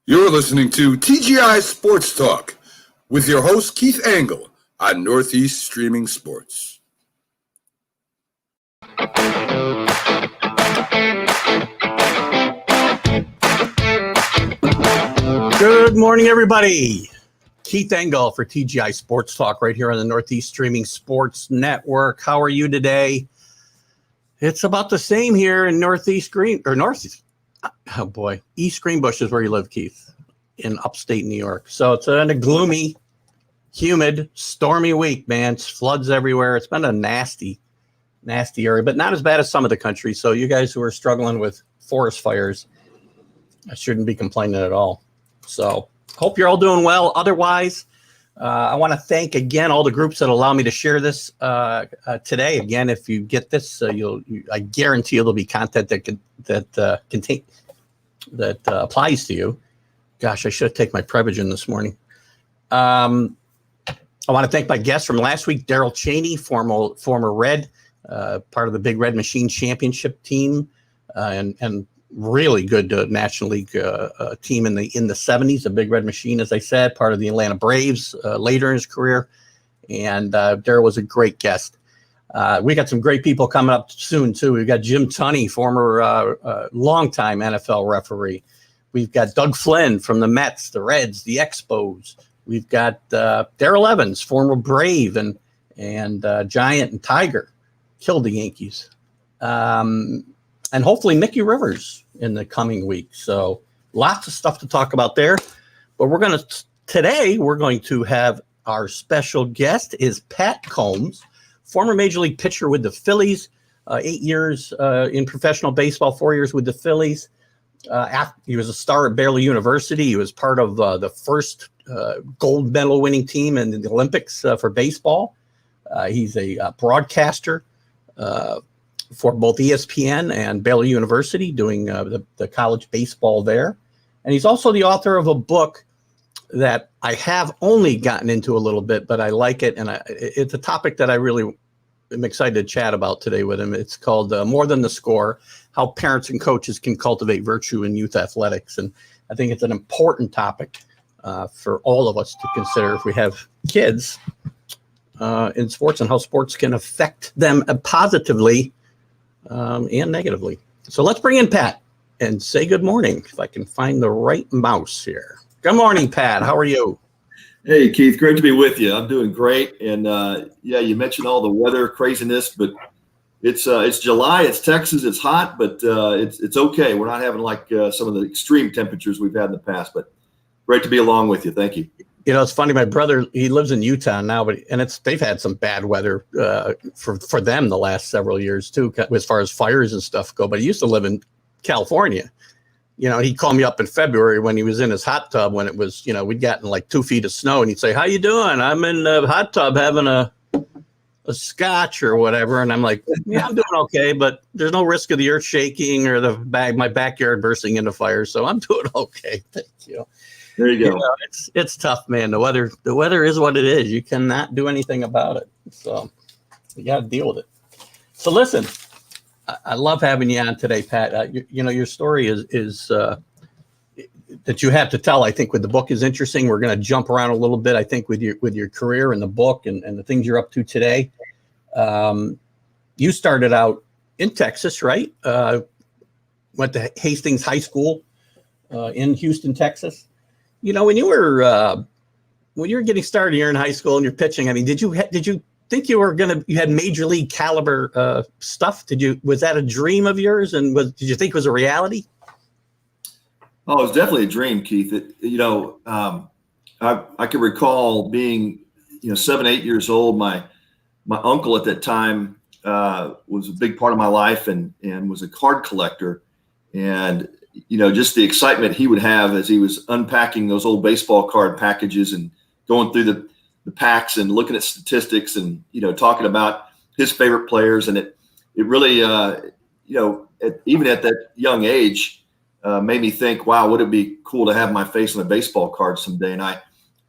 You're listening to TGI Sports Talk with your host, Keith Angle, on Northeast Streaming Sports. Good morning, everybody. Keith Angle for TGI Sports Talk right here on the Northeast Streaming Sports Network. How are you today? It's about the same here in East Greenbush is where you live, Keith, in upstate New York. So it's a gloomy, humid, stormy week, man. It's floods everywhere. It's been a nasty area, but not as bad as some of the country. So you guys who are struggling with forest fires, I shouldn't be complaining at all. So hope you're all doing well. Otherwise, I want to thank again all the groups that allow me to share this today. Again, if you get this, I guarantee there'll be content that applies to you. Gosh, I should have taken my Prevagen this morning. I want to thank my guest from last week, Daryl Cheney, former Red, part of the Big Red Machine Championship team, and really good National League team in the 70s, the Big Red Machine, as I said, part of the Atlanta Braves later in his career. And Daryl was a great guest. We got some great people coming up soon, too. We've got Jim Tunney, former longtime NFL referee. We've got Doug Flynn from the Mets, the Reds, the Expos. We've got Darrell Evans, former Brave and Giant and Tiger, killed the Yankees. And hopefully Mickey Rivers in the coming week. So lots of stuff to talk about there. But today we're going to have our special guest is Pat Combs, former Major League pitcher with the Phillies, 8 years in professional baseball, 4 years with the Phillies. He was a star at Baylor University. He was part of the first gold medal winning team in the Olympics for baseball. He's a broadcaster for both ESPN and Baylor University, doing the college baseball there. And he's also the author of a book that I have only gotten into a little bit, but I like it. And it's a topic that I really am excited to chat about today with him. It's called More Than the Score, How Parents and Coaches Can Cultivate Virtue in Youth Athletics. And I think it's an important topic for all of us to consider if we have kids in sports, and how sports can affect them positively and negatively. So let's bring in Pat and say good morning, if I can find the right mouse here. Good morning, Pat. How are you? Hey, Keith. Great to be with you. I'm doing great. And yeah, you mentioned all the weather craziness, but it's July. It's Texas. It's hot, but it's okay. We're not having like some of the extreme temperatures we've had in the past. But great to be along with you. Thank you. You know, it's funny. My brother, he lives in Utah now, they've had some bad weather for them the last several years too, as far as fires and stuff go. But he used to live in California. You know, he'd call me up in February when he was in his hot tub when it was, we'd gotten like 2 feet of snow, and he'd say, "How you doing?" "I'm in the hot tub having a scotch or whatever." And I'm like, "Yeah, I'm doing okay, but there's no risk of the earth shaking or my backyard bursting into fire, so I'm doing okay. Thank you." There you go. It's tough, man. The weather is what it is. You cannot do anything about it. So you got to deal with it. So listen, I love having you on today, Pat. Your story is that you have to tell. I think with the book is interesting. We're going to jump around a little bit. I think with your career and the book and the things you're up to today. You started out in Texas, right? Went to Hastings High School in Houston, Texas. When you were getting started here in high school and you're pitching, I mean, did you think you had major league caliber stuff? Was that a dream of yours? And did you think it was a reality? Oh, it was definitely a dream, Keith. I can recall being, 7, 8 years old. My uncle at that time was a big part of my life and was a card collector. And just the excitement he would have as he was unpacking those old baseball card packages and going through the packs and looking at statistics and, talking about his favorite players. And it really, even at that young age, made me think, wow, would it be cool to have my face on a baseball card someday? And I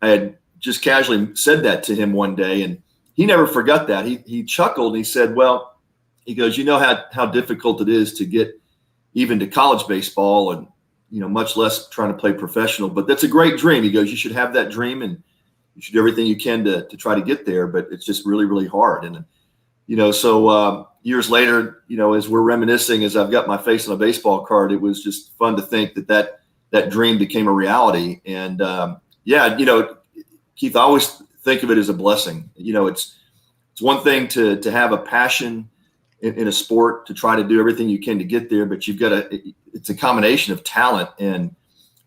had just casually said that to him one day, and he never forgot that. He chuckled and he said, well, he goes, how difficult it is to get even to college baseball. And much less trying to play professional. But that's a great dream. He goes, you should have that dream, and you should do everything you can to try to get there. But it's just really, really hard. And so years later, as we're reminiscing, as I've got my face on a baseball card, it was just fun to think that dream became a reality. And Keith, I always think of it as a blessing. It's one thing to have a passion in a sport, to try to do everything you can to get there, but it's a combination of talent and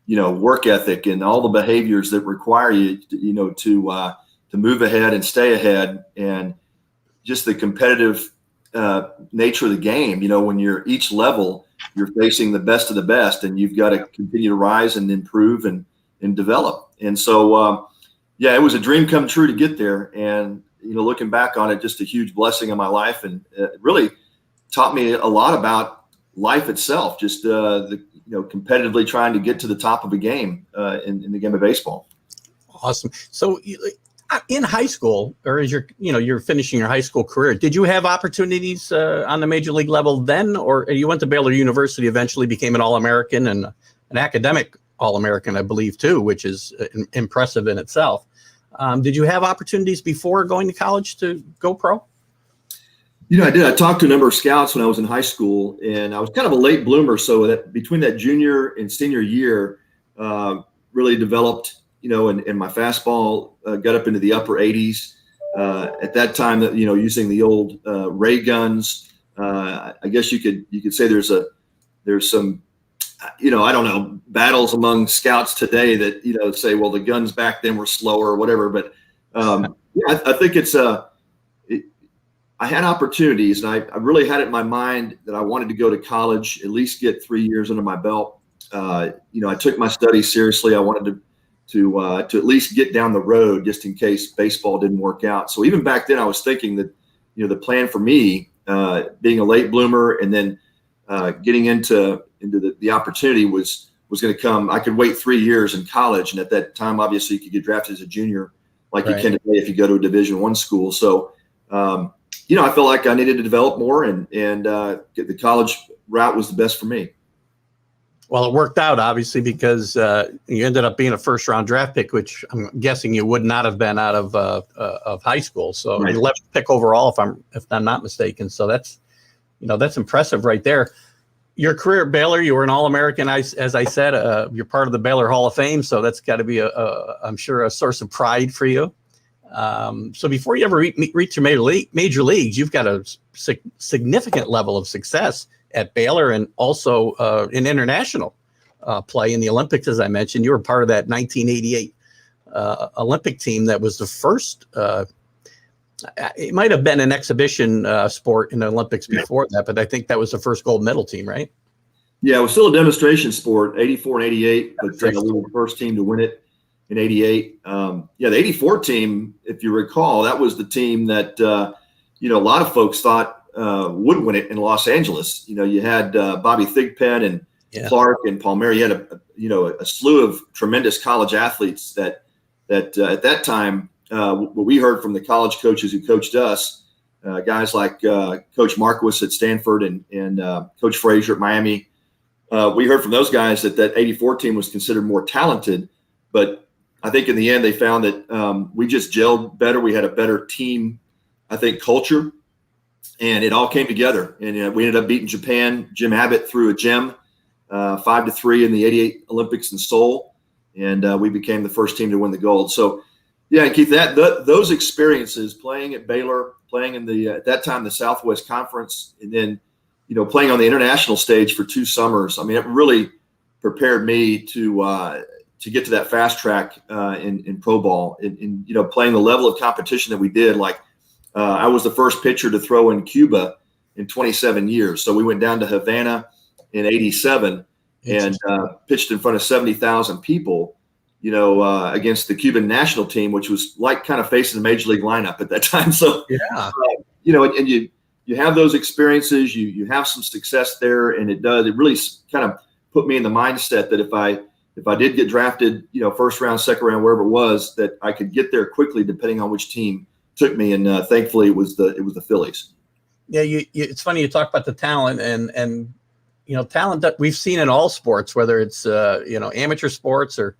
work ethic and all the behaviors that require you to move ahead and stay ahead, and just the competitive nature of the game. When you're each level, you're facing the best of the best, and you've got to continue to rise and improve and develop. And so it was a dream come true to get there. And looking back on it, just a huge blessing in my life, and it really taught me a lot about life itself. Just competitively trying to get to the top of a game in the game of baseball. Awesome. So in high school, or as you're finishing your high school career, did you have opportunities on the major league level then, or you went to Baylor University, eventually became an All-American and an academic All-American, I believe, too, which is impressive in itself. Did you have opportunities before going to college to go pro? I did. I talked to a number of scouts when I was in high school, and I was kind of a late bloomer. So that between that junior and senior year, really developed, and my fastball got up into the upper 80s. At that time, using the old ray guns, I guess you could say there's some, I don't know, battles among scouts today that, say, well, the guns back then were slower or whatever. But I think I had opportunities, and I really had it in my mind that I wanted to go to college, at least get 3 years under my belt. I took my studies seriously. I wanted to at least get down the road just in case baseball didn't work out. So even back then I was thinking that, the plan for me, being a late bloomer and then getting into the opportunity was going to come. I could wait 3 years in college. And at that time, obviously you could get drafted as a junior like you can today if you go to a Division I school. So, I felt like I needed to develop more, and get the college route was the best for me. Well, it worked out, obviously, because you ended up being a first-round draft pick, which I'm guessing you would not have been out of high school. So, right. 11th pick overall, if I'm not mistaken. So that's impressive right there. Your career at Baylor, you were an All-American, as I said. You're part of the Baylor Hall of Fame, so that's got to be I'm sure, a source of pride for you. So before you ever reach your major leagues, you've got a significant level of success at Baylor, and also in international play in the Olympics. As I mentioned, you were part of that 1988 Olympic team that was the first. It might have been an exhibition sport in the Olympics before that, but I think that was the first gold medal team, right? Yeah, it was still a demonstration sport, 84 and 88, but we were the first team to win it in 88. The 84 team, if you recall, that was the team that, a lot of folks thought would win it in Los Angeles. You had Bobby Thigpen and Clark and Palmieri. You had a slew of tremendous college athletes that at that time, what we heard from the college coaches who coached us, guys like Coach Marquis at Stanford and Coach Frazier at Miami. We heard from those guys that 84 team was considered more talented, but I think in the end they found that we just gelled better. We had a better team, I think, culture, and it all came together. And we ended up beating Japan. Jim Abbott threw a gem, 5-3 in the 88 Olympics in Seoul, and we became the first team to win the gold. So, yeah, Keith, those experiences, playing at Baylor, playing in at that time the Southwest Conference, and then playing on the international stage for 2 summers. I mean, it really prepared me to get to that fast track in pro ball, and playing the level of competition that we did. Like I was the first pitcher to throw in Cuba in 27 years. So we went down to Havana in 87 and pitched in front of 70,000 people, against the Cuban national team, which was like kind of facing the major league lineup at that time. So, and you have those experiences, you have some success there, and it really kind of put me in the mindset that if I did get drafted, first round, second round, wherever it was, that I could get there quickly depending on which team took me. And thankfully it was the Phillies. Yeah. It's funny you talk about the talent, and talent that we've seen in all sports, whether it's amateur sports or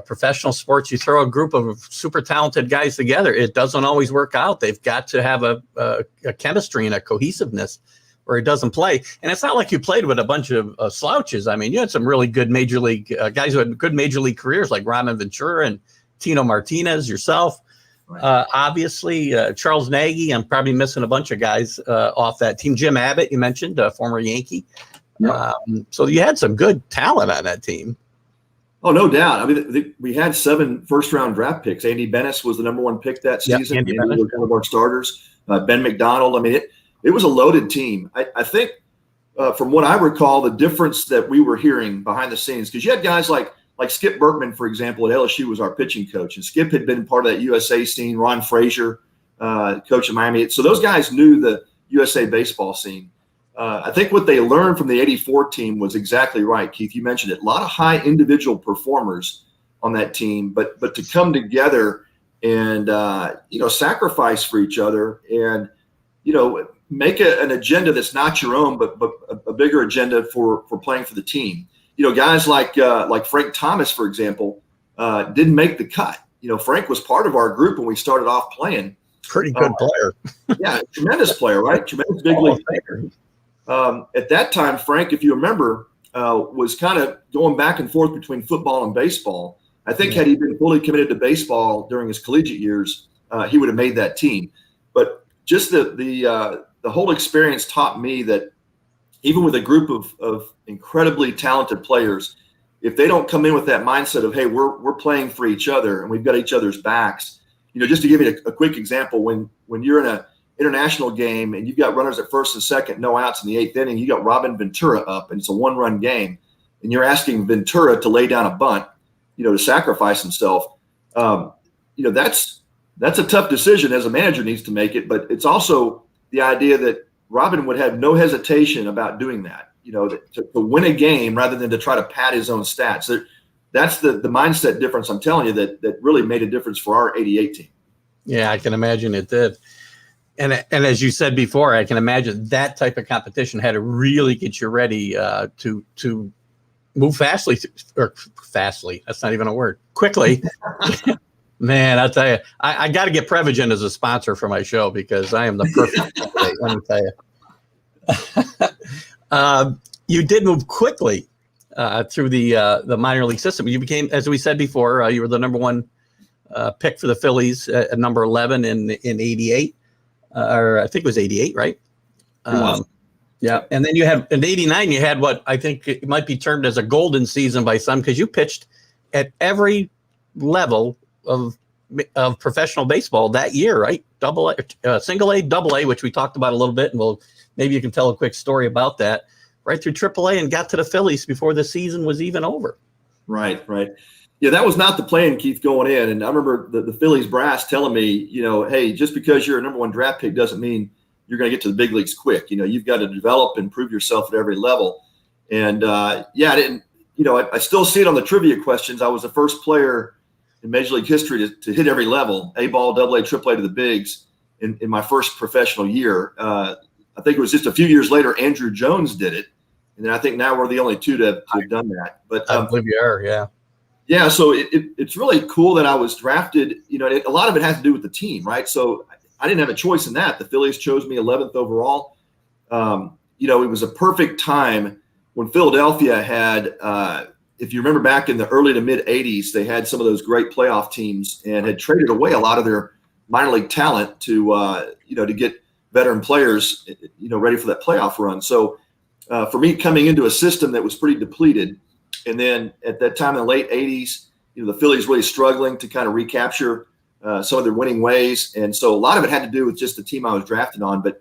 professional sports. You throw a group of super talented guys together, it doesn't always work out. They've got to have a chemistry and a cohesiveness, or it doesn't play. And it's not like you played with a bunch of slouches. I mean, you had some really good major league guys who had good major league careers, like Robin Ventura and Tino Martinez, yourself. Right. Obviously, Charles Nagy. I'm probably missing a bunch of guys off that team. Jim Abbott, you mentioned, former Yankee. Yep. So you had some good talent on that team. Oh, no doubt. I mean, we had 7 first-round draft picks. Andy Bennis was the number 1 pick that season. Andy was one of our starters. Ben McDonald. I mean, it was a loaded team. I think from what I recall, the difference that we were hearing behind the scenes, because you had guys like Skip Berkman, for example, at LSU was our pitching coach. And Skip had been part of that USA scene, Ron Frazier, coach of Miami. So those guys knew the USA baseball scene. I think what they learned from the 84 team was exactly right, Keith. You mentioned it. A lot of high individual performers on that team, but to come together and, sacrifice for each other and, make an agenda that's not your own, but a bigger agenda for playing for the team. Guys like Frank Thomas, for example, didn't make the cut. Frank was part of our group when we started off playing. Pretty good player. Yeah, tremendous player, right? Tremendous big league player. At that time, Frank, if you remember, was kind of going back and forth between football and baseball. I think had he been fully committed to baseball during his collegiate years, he would have made that team. But just the whole experience taught me that even with a group of incredibly talented players, if they don't come in with that mindset of, hey, we're playing for each other and we've got each other's backs. Just to give you a quick example, when you're in a international game and you've got runners at first and second, no outs in the 8th inning, you got Robin Ventura up and it's a 1-run game, and you're asking Ventura to lay down a bunt, to sacrifice himself. That's a tough decision as a manager needs to make it, but it's also the idea that Robin would have no hesitation about doing that, to win a game rather than to try to pad his own stats. That's the mindset difference I'm telling you that really made a difference for our 88 team. Yeah, I can imagine it did. And as you said before, I can imagine that type of competition had to really get you ready to move fastly. That's not even a word. Quickly. Man, I'll tell you, I got to get Prevagen as a sponsor for my show because I am the perfect candidate, let me tell you. You did move quickly through the minor league system. You became, as we said before, you were the number 1 pick for the Phillies at number 11 in 88. Or I think it was 88, right? Yeah. And then you have in 89, you had what I think it might be termed as a golden season by some, because you pitched at every level of professional baseball that year, right? Double A, single A, double A, which we talked about a little bit. And maybe you can tell a quick story about that, right through triple A, and got to the Phillies before the season was even over. Right. Yeah, that was not the plan, Keith, going in. And I remember the Phillies brass telling me, hey, just because you're a number 1 draft pick doesn't mean you're going to get to the big leagues quick. You've got to develop and prove yourself at every level. And I didn't, I still see it on the trivia questions. I was the first player in Major League history to hit every level, A-ball, double A, triple A to the bigs in my first professional year. I think it was just a few years later, Andrew Jones did it. And then I think now we're the only 2 to have done that. But I believe you are, yeah. Yeah, so it's really cool that I was drafted. A lot of it has to do with the team, right? So I didn't have a choice in that. The Phillies chose me 11th overall. It was a perfect time when Philadelphia had, if you remember back in the early to mid 80s, they had some of those great playoff teams and had traded away a lot of their minor league talent to get veteran players, ready for that playoff run. So for me, coming into a system that was pretty depleted, and then at that time in the late 80s, the Phillies really struggling to kind of recapture some of their winning ways. And so a lot of it had to do with just the team I was drafted on. But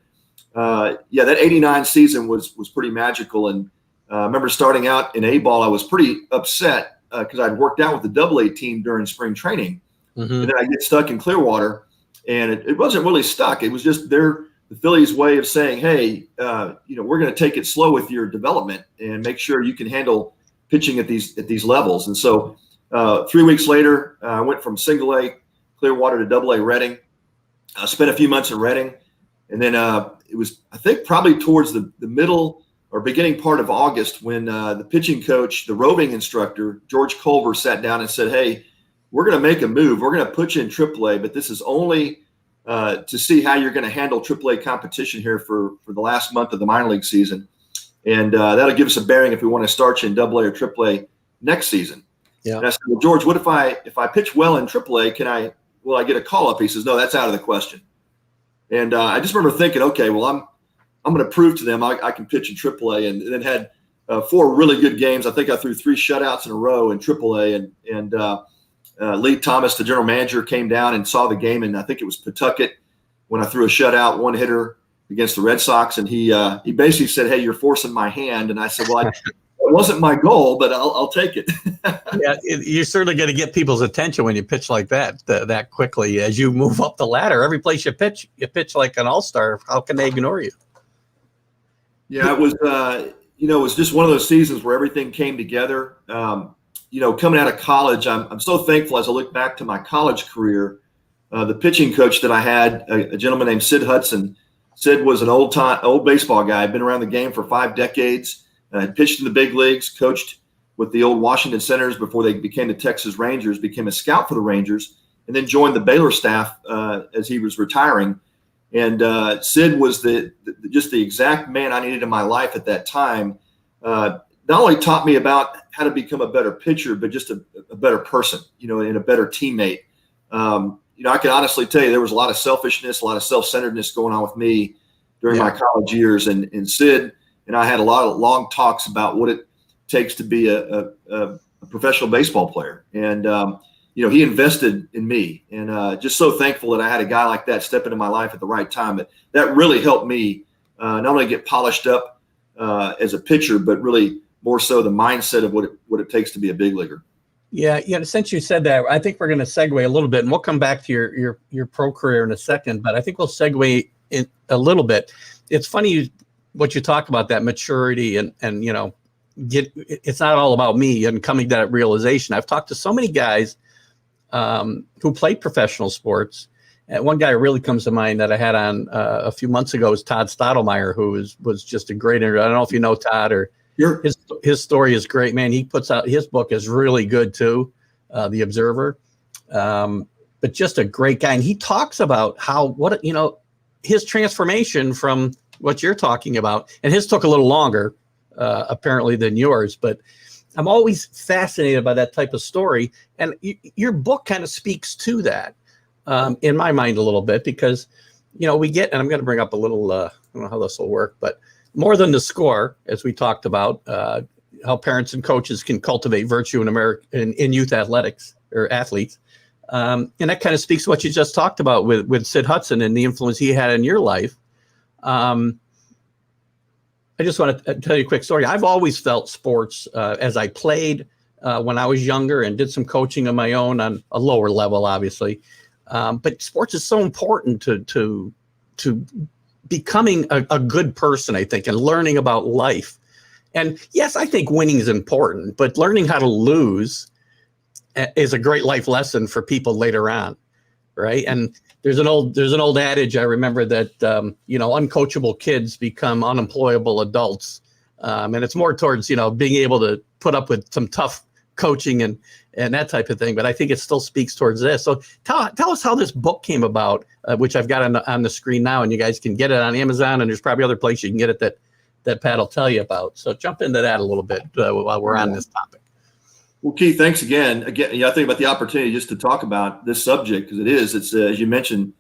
that 89 season was pretty magical. And I remember starting out in A-ball, I was pretty upset because I'd worked out with the double A team during spring training. Mm-hmm. And then I get stuck in Clearwater, and it wasn't really stuck. It was just the Phillies' way of saying, hey, we're going to take it slow with your development and make sure you can handle pitching at these levels. And so 3 weeks later, I went from single A Clearwater to double A Reading. I spent a few months in Reading. And then it was, I think, probably towards the middle or beginning part of August when the pitching coach, the roving instructor, George Culver, sat down and said, "Hey, we're going to make a move. We're going to put you in AAA, but this is only to see how you're going to handle AAA competition here for the last month of the minor league season. And that'll give us a bearing if we want to start you in AA or AAA next season." Yeah. And I said, "Well, George, what if I pitch well in AAA, will I get a call up?" He says, "No, that's out of the question." And I just remember thinking, okay, well, I'm going to prove to them I can pitch in AAA, and then had 4 really good games. I think I threw 3 shutouts in a row in AAA, and Lee Thomas, the general manager, came down and saw the game, and I think it was Pawtucket when I threw a shutout, 1-hitter against the Red Sox, and he basically said, "Hey, you're forcing my hand," and I said, "Well, it wasn't my goal, but I'll take it." Yeah, you're certainly going to get people's attention when you pitch like that quickly. As you move up the ladder, every place you pitch like an all-star. How can they ignore you? Yeah, it was it was just one of those seasons where everything came together. Coming out of college, I'm so thankful as I look back to my college career. The pitching coach that I had, a gentleman named Sid Hudson. Sid was an old baseball guy. Had been around the game for 5 decades. Had pitched in the big leagues, coached with the old Washington Senators before they became the Texas Rangers, became a scout for the Rangers, and then joined the Baylor staff as he was retiring. And Sid was just the exact man I needed in my life at that time. Not only taught me about how to become a better pitcher, but just a better person, and a better teammate. I can honestly tell you there was a lot of selfishness, a lot of self-centeredness going on with me during my college years. And Sid and I had a lot of long talks about what it takes to be a professional baseball player. And, he invested in me, and just so thankful that I had a guy like that step into my life at the right time. That really helped me not only get polished up as a pitcher, but really more so the mindset of what it takes to be a big leaguer. Yeah. Since you said that, I think we're going to segue a little bit, and we'll come back to your pro career in a second. But I think we'll segue in a little bit. It's funny what you talk about, that maturity and it's not all about me and coming to that realization. I've talked to so many guys who played professional sports. And one guy who really comes to mind that I had on a few months ago is Todd Stottlemyre, who was just a great interview. I don't know if you know Todd, or his story is great, man. He puts out, his book is really good too, The Observer. But just a great guy. And he talks about his transformation from what you're talking about, and his took a little longer, apparently, than yours, but I'm always fascinated by that type of story. And your book kind of speaks to that, in my mind, a little bit, because, we get, and I'm going to bring up a little, I don't know how this will work, but more than the score, as we talked about, how parents and coaches can cultivate virtue in youth athletics or athletes. And that kind of speaks to what you just talked about with Sid Hudson and the influence he had in your life. I just want to tell you a quick story. I've always felt sports as I played when I was younger and did some coaching of my own on a lower level, obviously. But sports is so important to becoming a good person, I think, and learning about life. And yes, I think winning is important, but learning how to lose is a great life lesson for people later on, right? And there's an old adage I remember that uncoachable kids become unemployable adults, and it's more towards being able to put up with some tough coaching and that type of thing. But I think it still speaks towards this. So tell us how this book came about, which I've got on the screen now, and you guys can get it on Amazon, and there's probably other places you can get it that Pat will tell you about. So jump into that a little bit while we're on this topic. Well, Keith, thanks again. I think about the opportunity just to talk about this subject, because it's as you mentioned,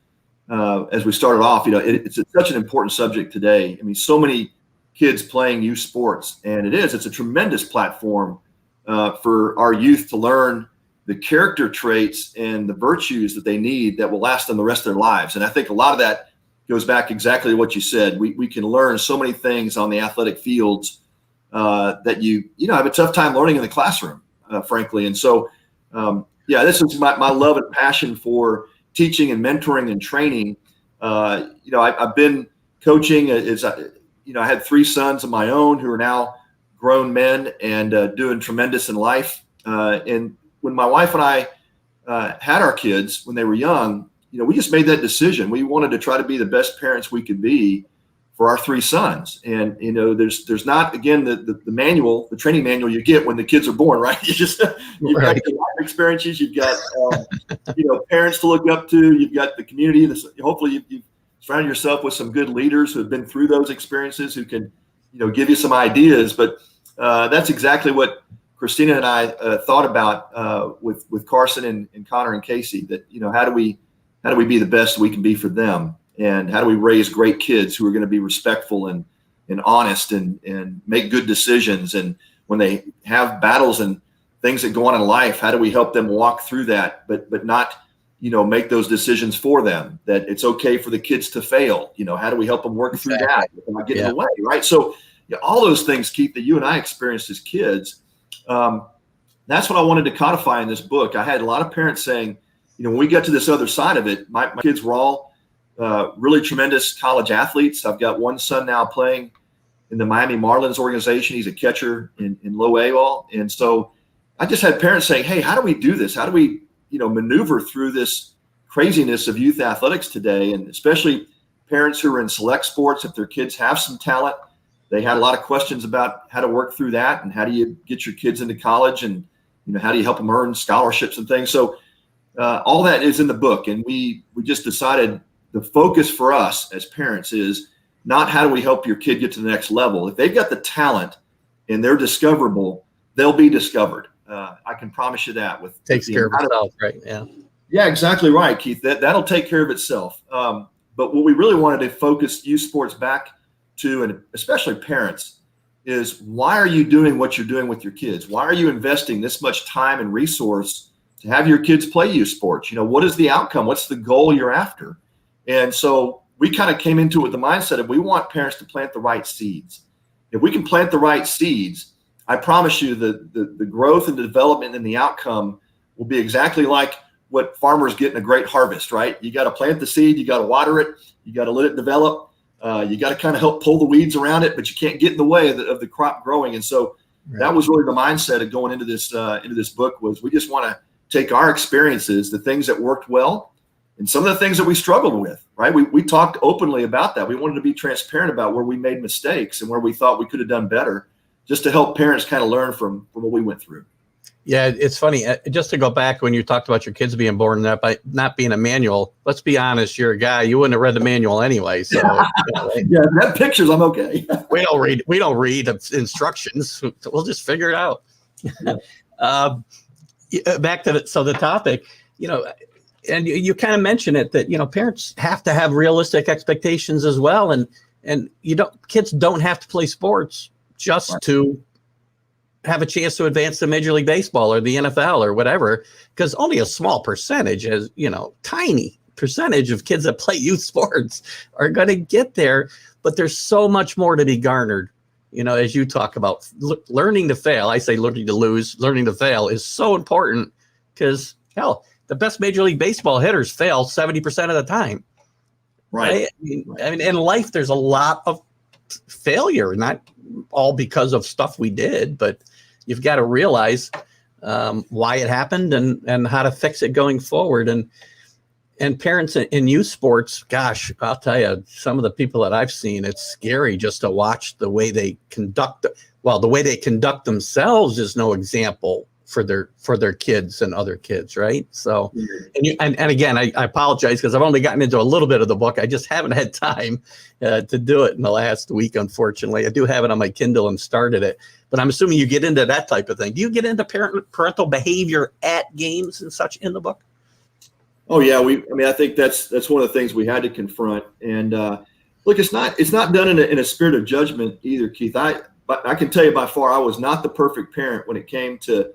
as we started off, it's such an important subject today. I mean, so many kids playing youth sports, and it's a tremendous platform for our youth to learn the character traits and the virtues that they need that will last them the rest of their lives. And I think a lot of that goes back exactly to what you said. We can learn so many things on the athletic fields that you have a tough time learning in the classroom. Frankly. And so, this is my love and passion for teaching and mentoring and training. I've been coaching I had 3 sons of my own who are now grown men and doing tremendous in life. And when my wife and I had our kids when they were young, we just made that decision. We wanted to try to be the best parents we could be for our three sons. And, there's not, again, the manual, the training manual you get when the kids are born, right? You've got the life experiences, you've got, parents to look up to, you've got the community. Hopefully you've surrounded yourself with some good leaders who have been through those experiences, who can, give you some ideas. But that's exactly what Christina and I thought about with Carson and Connor and Casey, that, how do we be the best we can be for them? And how do we raise great kids who are going to be respectful and honest and make good decisions? And when they have battles and things that go on in life, how do we help them walk through that, but not, make those decisions for them, that it's okay for the kids to fail? How do we help them work through that without getting in the way, right? So all those things, Keith, that you and I experienced as kids, that's what I wanted to codify in this book. I had a lot of parents saying, when we get to this other side of it, my kids were all really tremendous college athletes. I've got one son now playing in the Miami Marlins organization. He's a catcher in low A ball. And so I just had parents saying, hey, how do we do this? How do we, maneuver through this craziness of youth athletics today? And especially parents who are in select sports, if their kids have some talent, they had a lot of questions about how to work through that, and how do you get your kids into college, and, how do you help them earn scholarships and things. So all that is in the book. And we just decided the focus for us as parents is not how do we help your kid get to the next level. If they've got the talent and they're discoverable, they'll be discovered. I can promise you that. Takes care of itself, right? Yeah. Yeah, exactly right, Keith. That'll take care of itself. But what we really wanted to focus youth sports back to, and especially parents, is why are you doing what you're doing with your kids? Why are you investing this much time and resource to have your kids play youth sports? What is the outcome? What's the goal you're after? And so we kind of came into it with the mindset of, we want parents to plant the right seeds. If we can plant the right seeds, I promise you the growth and the development and the outcome will be exactly like what farmers get in a great harvest, right? You got to plant the seed, you got to water it, you got to let it develop, you got to kind of help pull the weeds around it, but you can't get in the way of the crop growing. And so that was really the mindset of going into this book, was we just want to take our experiences, the things that worked well, and some of the things that we struggled with, right? We talked openly about that. We wanted to be transparent about where we made mistakes and where we thought we could have done better, just to help parents kind of learn from what we went through. Yeah, it's funny. Just to go back when you talked about your kids being born by not being a manual, let's be honest, you're a guy, you wouldn't have read the manual anyway. So yeah, that pictures, I'm okay. we don't read instructions. We'll just figure it out. Yeah. Back to the topic, and you kind of mentioned it, that, parents have to have realistic expectations as well. And kids don't have to play sports just to have a chance to advance to Major League Baseball or the NFL or whatever, because only a small percentage, tiny percentage of kids that play youth sports are going to get there. But there's so much more to be garnered, as you talk about learning to fail. I say learning to lose, learning to fail is so important, because the best Major League Baseball hitters fail 70% of the time. Right. I mean, in life, there's a lot of failure, not all because of stuff we did, but you've got to realize why it happened and how to fix it going forward. And parents in youth sports, gosh, I'll tell you, some of the people that I've seen, it's scary just to watch the way they conduct. Well, the way they conduct themselves is no example for their kids and other kids, right? So, and again, I apologize because I've only gotten into a little bit of the book. I just haven't had time to do it in the last week, unfortunately. I do have it on my Kindle and started it, but I'm assuming you get into that type of thing. Do you get into parental behavior at games and such in the book? Oh yeah, I think that's one of the things we had to confront. And look, it's not done in a spirit of judgment either, Keith. I can tell you by far, I was not the perfect parent when it came to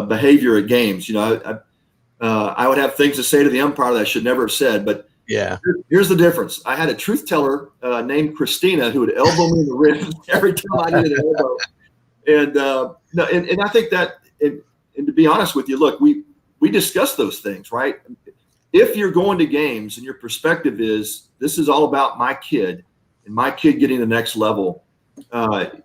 behavior at games. I would have things to say to the umpire that I should never have said. But yeah, here's the difference. I had a truth teller named Christina who would elbow me in the ribs every time I needed an elbow. And I think that, and to be honest with you, look, we discuss those things, right? If you're going to games and your perspective is this is all about my kid and my kid getting the next level,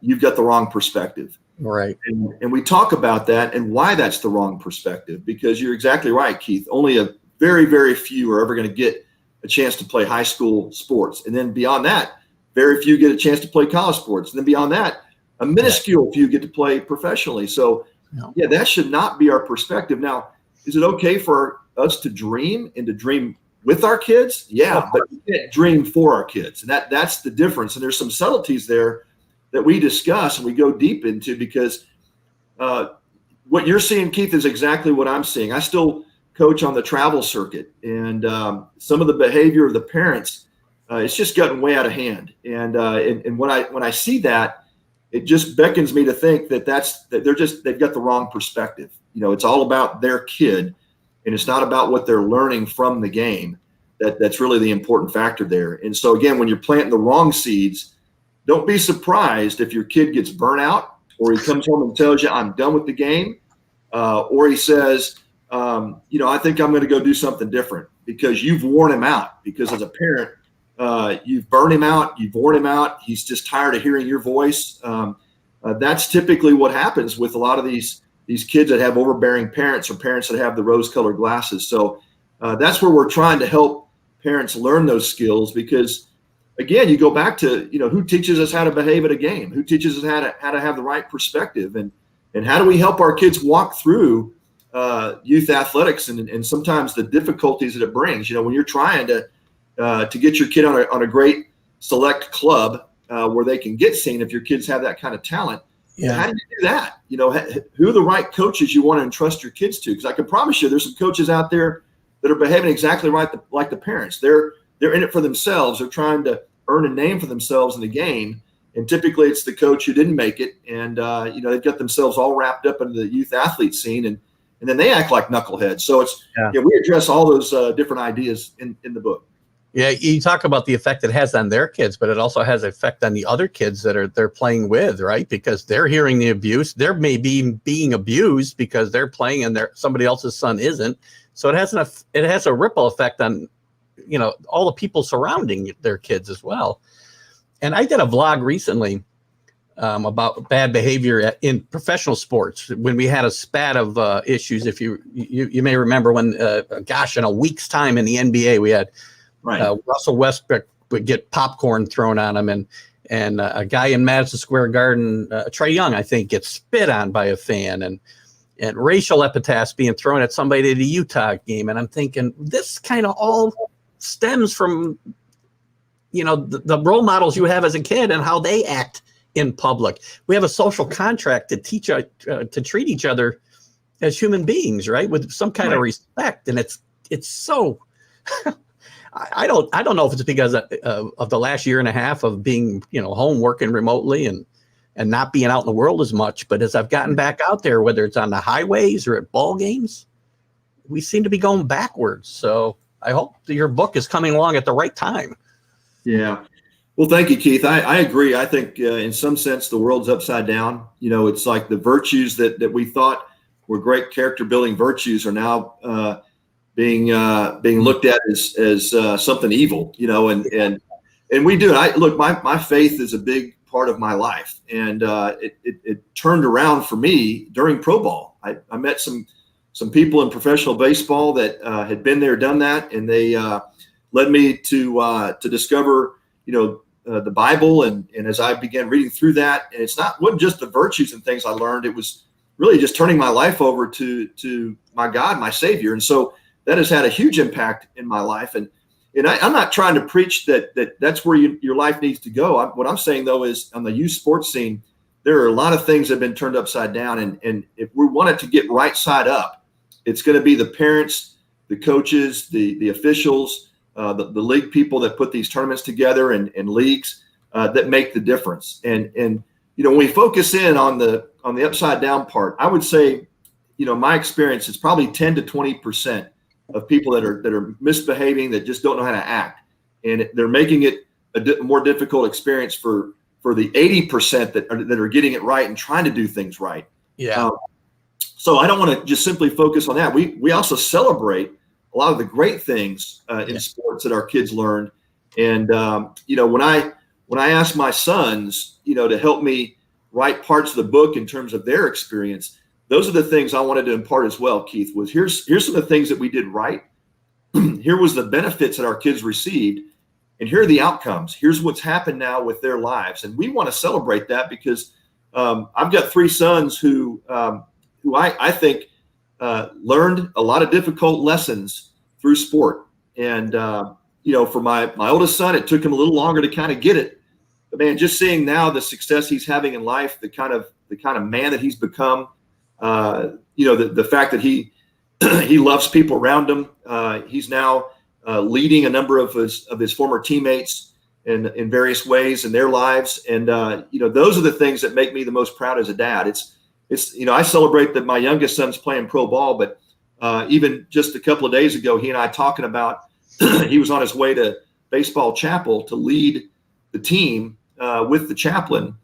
you've got the wrong perspective. Right. And we talk about that and why that's the wrong perspective, because you're exactly right, Keith. Only a very, very few are ever going to get a chance to play high school sports. And then beyond that, very few get a chance to play college sports. And then beyond that, a minuscule few get to play professionally. So, yeah, that should not be our perspective. Now, is it okay for us to dream and to dream with our kids? Yeah, but we can't dream for our kids. And that's the difference. And there's some subtleties there that we discuss and we go deep into, because what you're seeing, Keith, is exactly what I'm seeing. I still coach on the travel circuit, and some of the behavior of the parents, it's just gotten way out of hand. And when I see that, it just beckons me to think that they've got the wrong perspective. It's all about their kid, and it's not about what they're learning from the game. That's really the important factor there. And so again, when you're planting the wrong seeds, don't be surprised if your kid gets burnt out, or he comes home and tells you, I'm done with the game, or he says, I think I'm going to go do something different, because you've worn him out. Because as a parent, you've burned him out, you've worn him out. He's just tired of hearing your voice. That's typically what happens with a lot of these kids that have overbearing parents, or parents that have the rose-colored glasses. So that's where we're trying to help parents learn those skills, because again, you go back to, who teaches us how to behave at a game? Who teaches us how to have the right perspective? And how do we help our kids walk through youth athletics and sometimes the difficulties that it brings? When you're trying to get your kid on a great select club where they can get seen, if your kids have that kind of talent, how do you do that? Who are the right coaches you want to entrust your kids to? Because I can promise you there's some coaches out there that are behaving exactly right like the parents. They're in it for themselves. They're trying to earn a name for themselves in the game. And typically it's the coach who didn't make it. And, they've got themselves all wrapped up into the youth athlete scene. And then they act like knuckleheads. So we address all those different ideas in the book. Yeah, you talk about the effect it has on their kids, but it also has an effect on the other kids that they're playing with, right? Because they're hearing the abuse. They're maybe being abused because they're playing and somebody else's son isn't. So it has a ripple effect on, all the people surrounding their kids as well. And I did a vlog recently about bad behavior in professional sports when we had a spat of issues. If you may remember when, in a week's time in the NBA, we had Russell Westbrook would get popcorn thrown on him, and a guy in Madison Square Garden, Trae Young, I think, gets spit on by a fan, and racial epithets being thrown at somebody at a Utah game. And I'm thinking, this kind of all stems from, the role models you have as a kid and how they act in public. We have a social contract to teach to treat each other as human beings, right, with some kind of respect. And it's so. I don't know if it's because of the last year and a half of being, home working remotely and not being out in the world as much. But as I've gotten back out there, whether it's on the highways or at ball games, we seem to be going backwards. So I hope that your book is coming along at the right time. Yeah. Well, thank you, Keith. I agree. I think in some sense, the world's upside down. It's like the virtues that we thought were great character building virtues are now being looked at as something evil, and we do. Look, my faith is a big part of my life, and it turned around for me during pro ball. I met some people in professional baseball that had been there, done that, and they led me to discover, the Bible, and as I began reading through that, and wasn't just the virtues and things I learned. It was really just turning my life over to my God, my Savior, and so that has had a huge impact in my life. And I'm not trying to preach that's where your life needs to go. What I'm saying, though, is on the youth sports scene, there are a lot of things that have been turned upside down. And if we want it to get right side up, it's going to be the parents, the coaches, the officials, the league people that put these tournaments together and leagues that make the difference. And when we focus in on the upside down part, I would say, my experience is probably 10 to 20% of people that are misbehaving, that just don't know how to act, and they're making it a more difficult experience for the 80% that are getting it right and trying to do things right. Yeah. So I don't want to just simply focus on that. We also celebrate a lot of the great things in sports that our kids learned. And when I ask my sons, to help me write parts of the book in terms of their experience, those are the things I wanted to impart as well, Keith, was here's some of the things that we did right. Here was the benefits that our kids received. and here are the outcomes. Here's what's happened now with their lives. And we want to celebrate that because I've got 3 sons who I think learned a lot of difficult lessons through sport. And, for my oldest son, it took him a little longer to kind of get it. But man, just seeing now the success he's having in life, the kind of man that he's become, the fact that he loves people around him. He's now leading a number of his former teammates in various ways in their lives. And, those are the things that make me the most proud as a dad. It's I celebrate that my youngest son's playing pro ball, but even just a couple of days ago, he and I talking about he was on his way to baseball chapel to lead the team with the chaplain,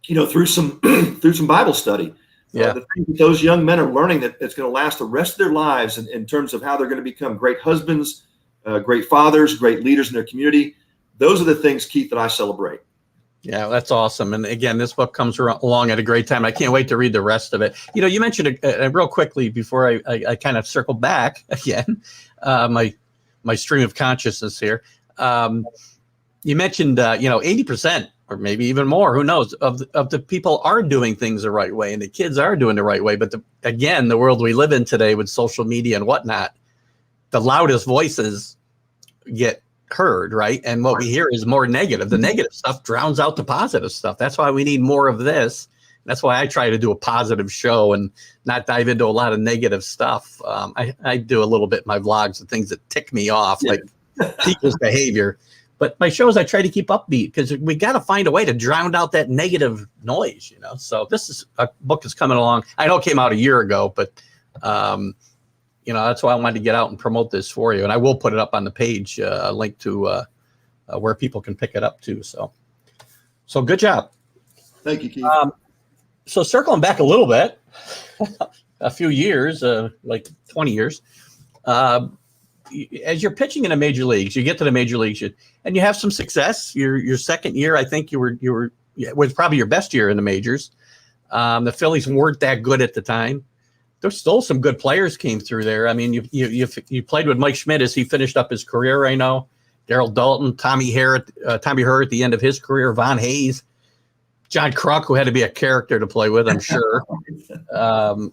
through some Bible study. Yeah. The things that those young men are learning that it's going to last the rest of their lives in terms of how they're going to become great husbands, great fathers, great leaders in their community. Those are the things, Keith, that I celebrate. Yeah, that's awesome. And again, this book comes along at a great time. I can't wait to read the rest of it. You mentioned real quickly before I kind of circle back again, my stream of consciousness here. You mentioned, 80% or maybe even more, who knows, of the people are doing things the right way and the kids are doing the right way. But again, the world we live in today with social media and whatnot, the loudest voices get heard, right? And what we hear is more negative. The negative stuff drowns out the positive stuff. That's why we need more of this. That's why I try to do a positive show and not dive into a lot of negative stuff. I do a little bit in my vlogs of things that tick me off, like people's behavior. But my shows, I try to keep upbeat because we got to find a way to drown out that negative noise, So this is a book is coming along. I know it came out a year ago, but that's why I wanted to get out and promote this for you. And I will put it up on the page, a link to where people can pick it up too. So good job. Thank you, Keith. So circling back a little bit, a few years, like 20 years, as you're pitching in the major leagues, you get to the major leagues and you have some success. Your second year, I think was probably your best year in the majors. The Phillies weren't that good at the time. There's still some good players came through there. I mean, you played with Mike Schmidt as he finished up his career. I know Darryl Dalton, Tommy Herr at the end of his career, Von Hayes, John Kruk, who had to be a character to play with, I'm sure.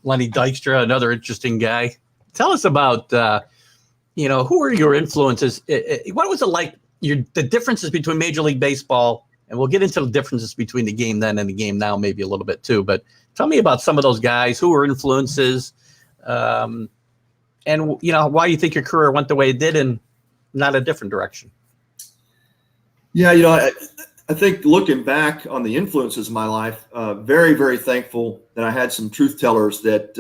Lenny Dykstra, another interesting guy. Tell us about who are your influences? What was it like? The differences between Major League Baseball, and we'll get into the differences between the game then and the game now, maybe a little bit too. But tell me about some of those guys who were influences, and why you think your career went the way it did and not a different direction. Yeah, I think looking back on the influences of my life, very, very thankful that I had some truth tellers that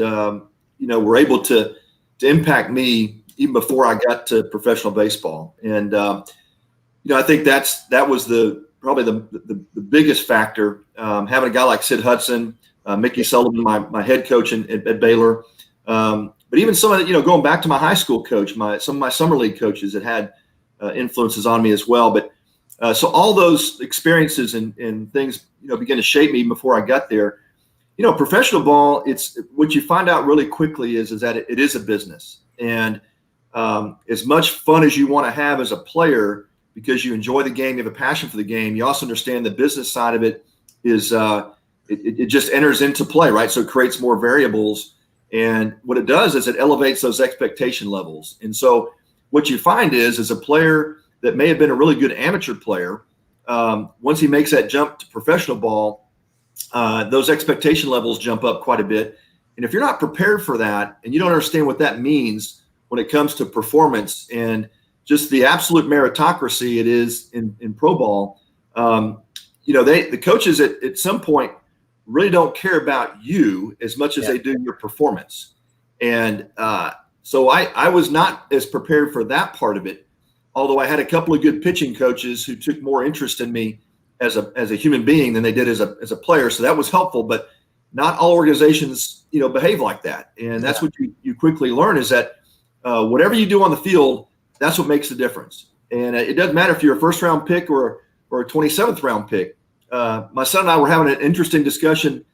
were able to impact me even before I got to professional baseball. And I think that was probably the biggest factor. Having a guy like Sid Hudson, Mickey Sullivan, my head coach at Baylor, but even some of going back to my high school coach, some of my summer league coaches that had influences on me as well. But so all those experiences and things began to shape me before I got there. Professional ball, it's what you find out really quickly is that it is a business. And as much fun as you want to have as a player because you enjoy the game, you have a passion for the game, you also understand the business side of it is it just enters into play, right? So it creates more variables. And what it does is it elevates those expectation levels. And so what you find is a player that may have been a really good amateur player, once he makes that jump to professional ball, those expectation levels jump up quite a bit. And if you're not prepared for that and you don't understand what that means when it comes to performance and just the absolute meritocracy it is in pro ball, the coaches at some point really don't care about you as much as they do your performance. And so I was not as prepared for that part of it, although I had a couple of good pitching coaches who took more interest in me as a human being than they did as a player. So that was helpful, but not all organizations, behave like that. And that's what you quickly learn is that whatever you do on the field, that's what makes the difference. And it doesn't matter if you're a first round pick or a 27th round pick. My son and I were having an interesting discussion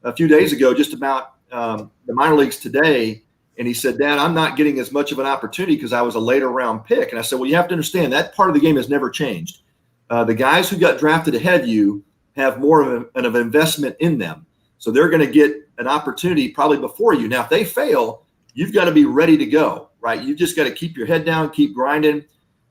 a few days ago just about the minor leagues today And he said, Dad, I'm not getting as much of an opportunity because I was a later round pick. And I said, well, you have to understand that part of the game has never changed. The guys who got drafted ahead of you have more of an investment in them. So they're going to get an opportunity probably before you. Now, if they fail, you've got to be ready to go, right? You just got to keep your head down, keep grinding,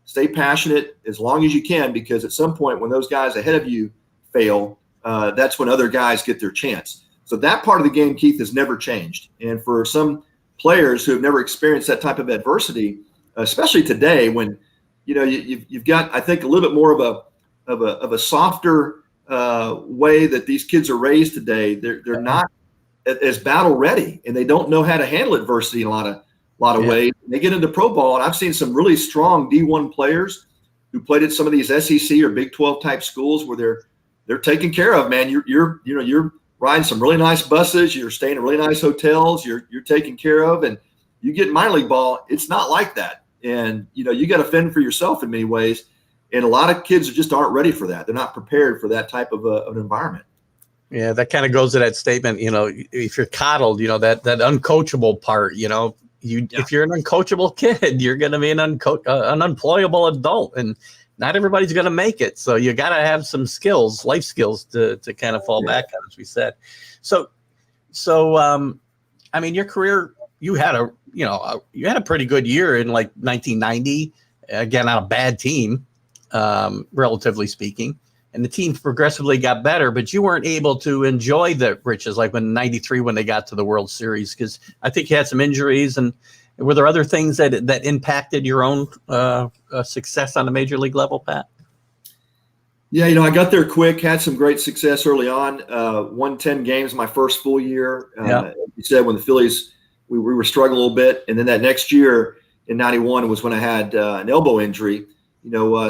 stay passionate as long as you can, because at some point when those guys ahead of you fail, that's when other guys get their chance. So that part of the game, Keith, has never changed. And for some players who have never experienced that type of adversity, especially today, when you've got, I think, a little bit more of a softer way that these kids are raised today. They're not as battle ready, and they don't know how to handle adversity in a lot of ways. They get into pro ball, and I've seen some really strong D1 players who played at some of these SEC or Big 12 type schools where they're taken care of. Man, you're riding some really nice buses, you're staying in really nice hotels, you're taken care of, and you get minor league ball, it's not like that. And you got to fend for yourself in many ways. And a lot of kids just aren't ready for that. They're not prepared for that type of an environment. Yeah, that kind of goes to that statement. If you're coddled, that uncoachable part. If you're an uncoachable kid, you're going to be an unemployable adult, and not everybody's going to make it. So you got to have some skills, life skills, to kind of fall back on, as we said. So I mean, your career, you had a pretty good year in like 1990. Again, on a bad team. Relatively speaking, and the team progressively got better, but you weren't able to enjoy the riches like when '93 when they got to the World Series, because I think you had some injuries. And were there other things that impacted your own success on the major league level, Pat? Yeah, I got there quick, had some great success early on, won 10 games my first full year. You said when the Phillies, we were struggling a little bit, and then that next year in '91 was when I had an elbow injury.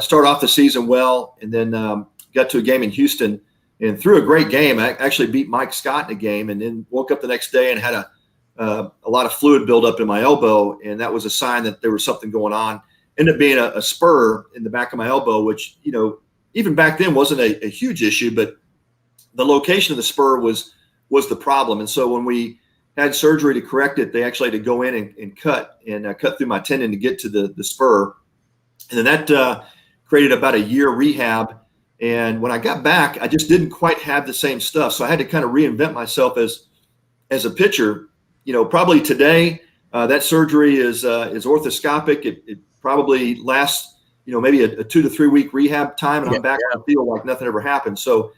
Started off the season well, and then got to a game in Houston and threw a great game. I actually beat Mike Scott in a game, and then woke up the next day and had a lot of fluid buildup in my elbow, and that was a sign that there was something going on. Ended up being a spur in the back of my elbow, which even back then wasn't a huge issue, but the location of the spur was the problem. And so when we had surgery to correct it, they actually had to go in and cut through my tendon to get to the spur. And then that created about a year rehab. And when I got back, I just didn't quite have the same stuff. So I had to kind of reinvent myself as a pitcher. Probably today, that surgery is orthoscopic. It probably lasts, maybe a 2 to 3 week rehab time, and I'm back on the field like nothing ever happened. So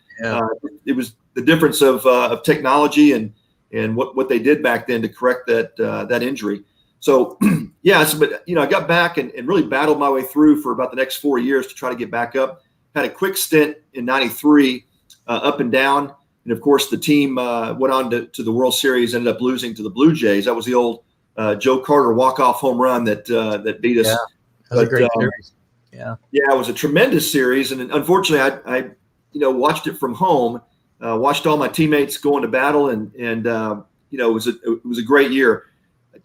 it was the difference of technology and what they did back then to correct that injury. So, but, I got back and really battled my way through for about the next 4 years to try to get back up. Had a quick stint in '93, up and down. And, of course, the team went on to the World Series, ended up losing to the Blue Jays. That was the old Joe Carter walk-off home run that beat us. Yeah, that was a great series. Yeah, it was a tremendous series. And unfortunately, I watched it from home, watched all my teammates go into battle, and it was a great year.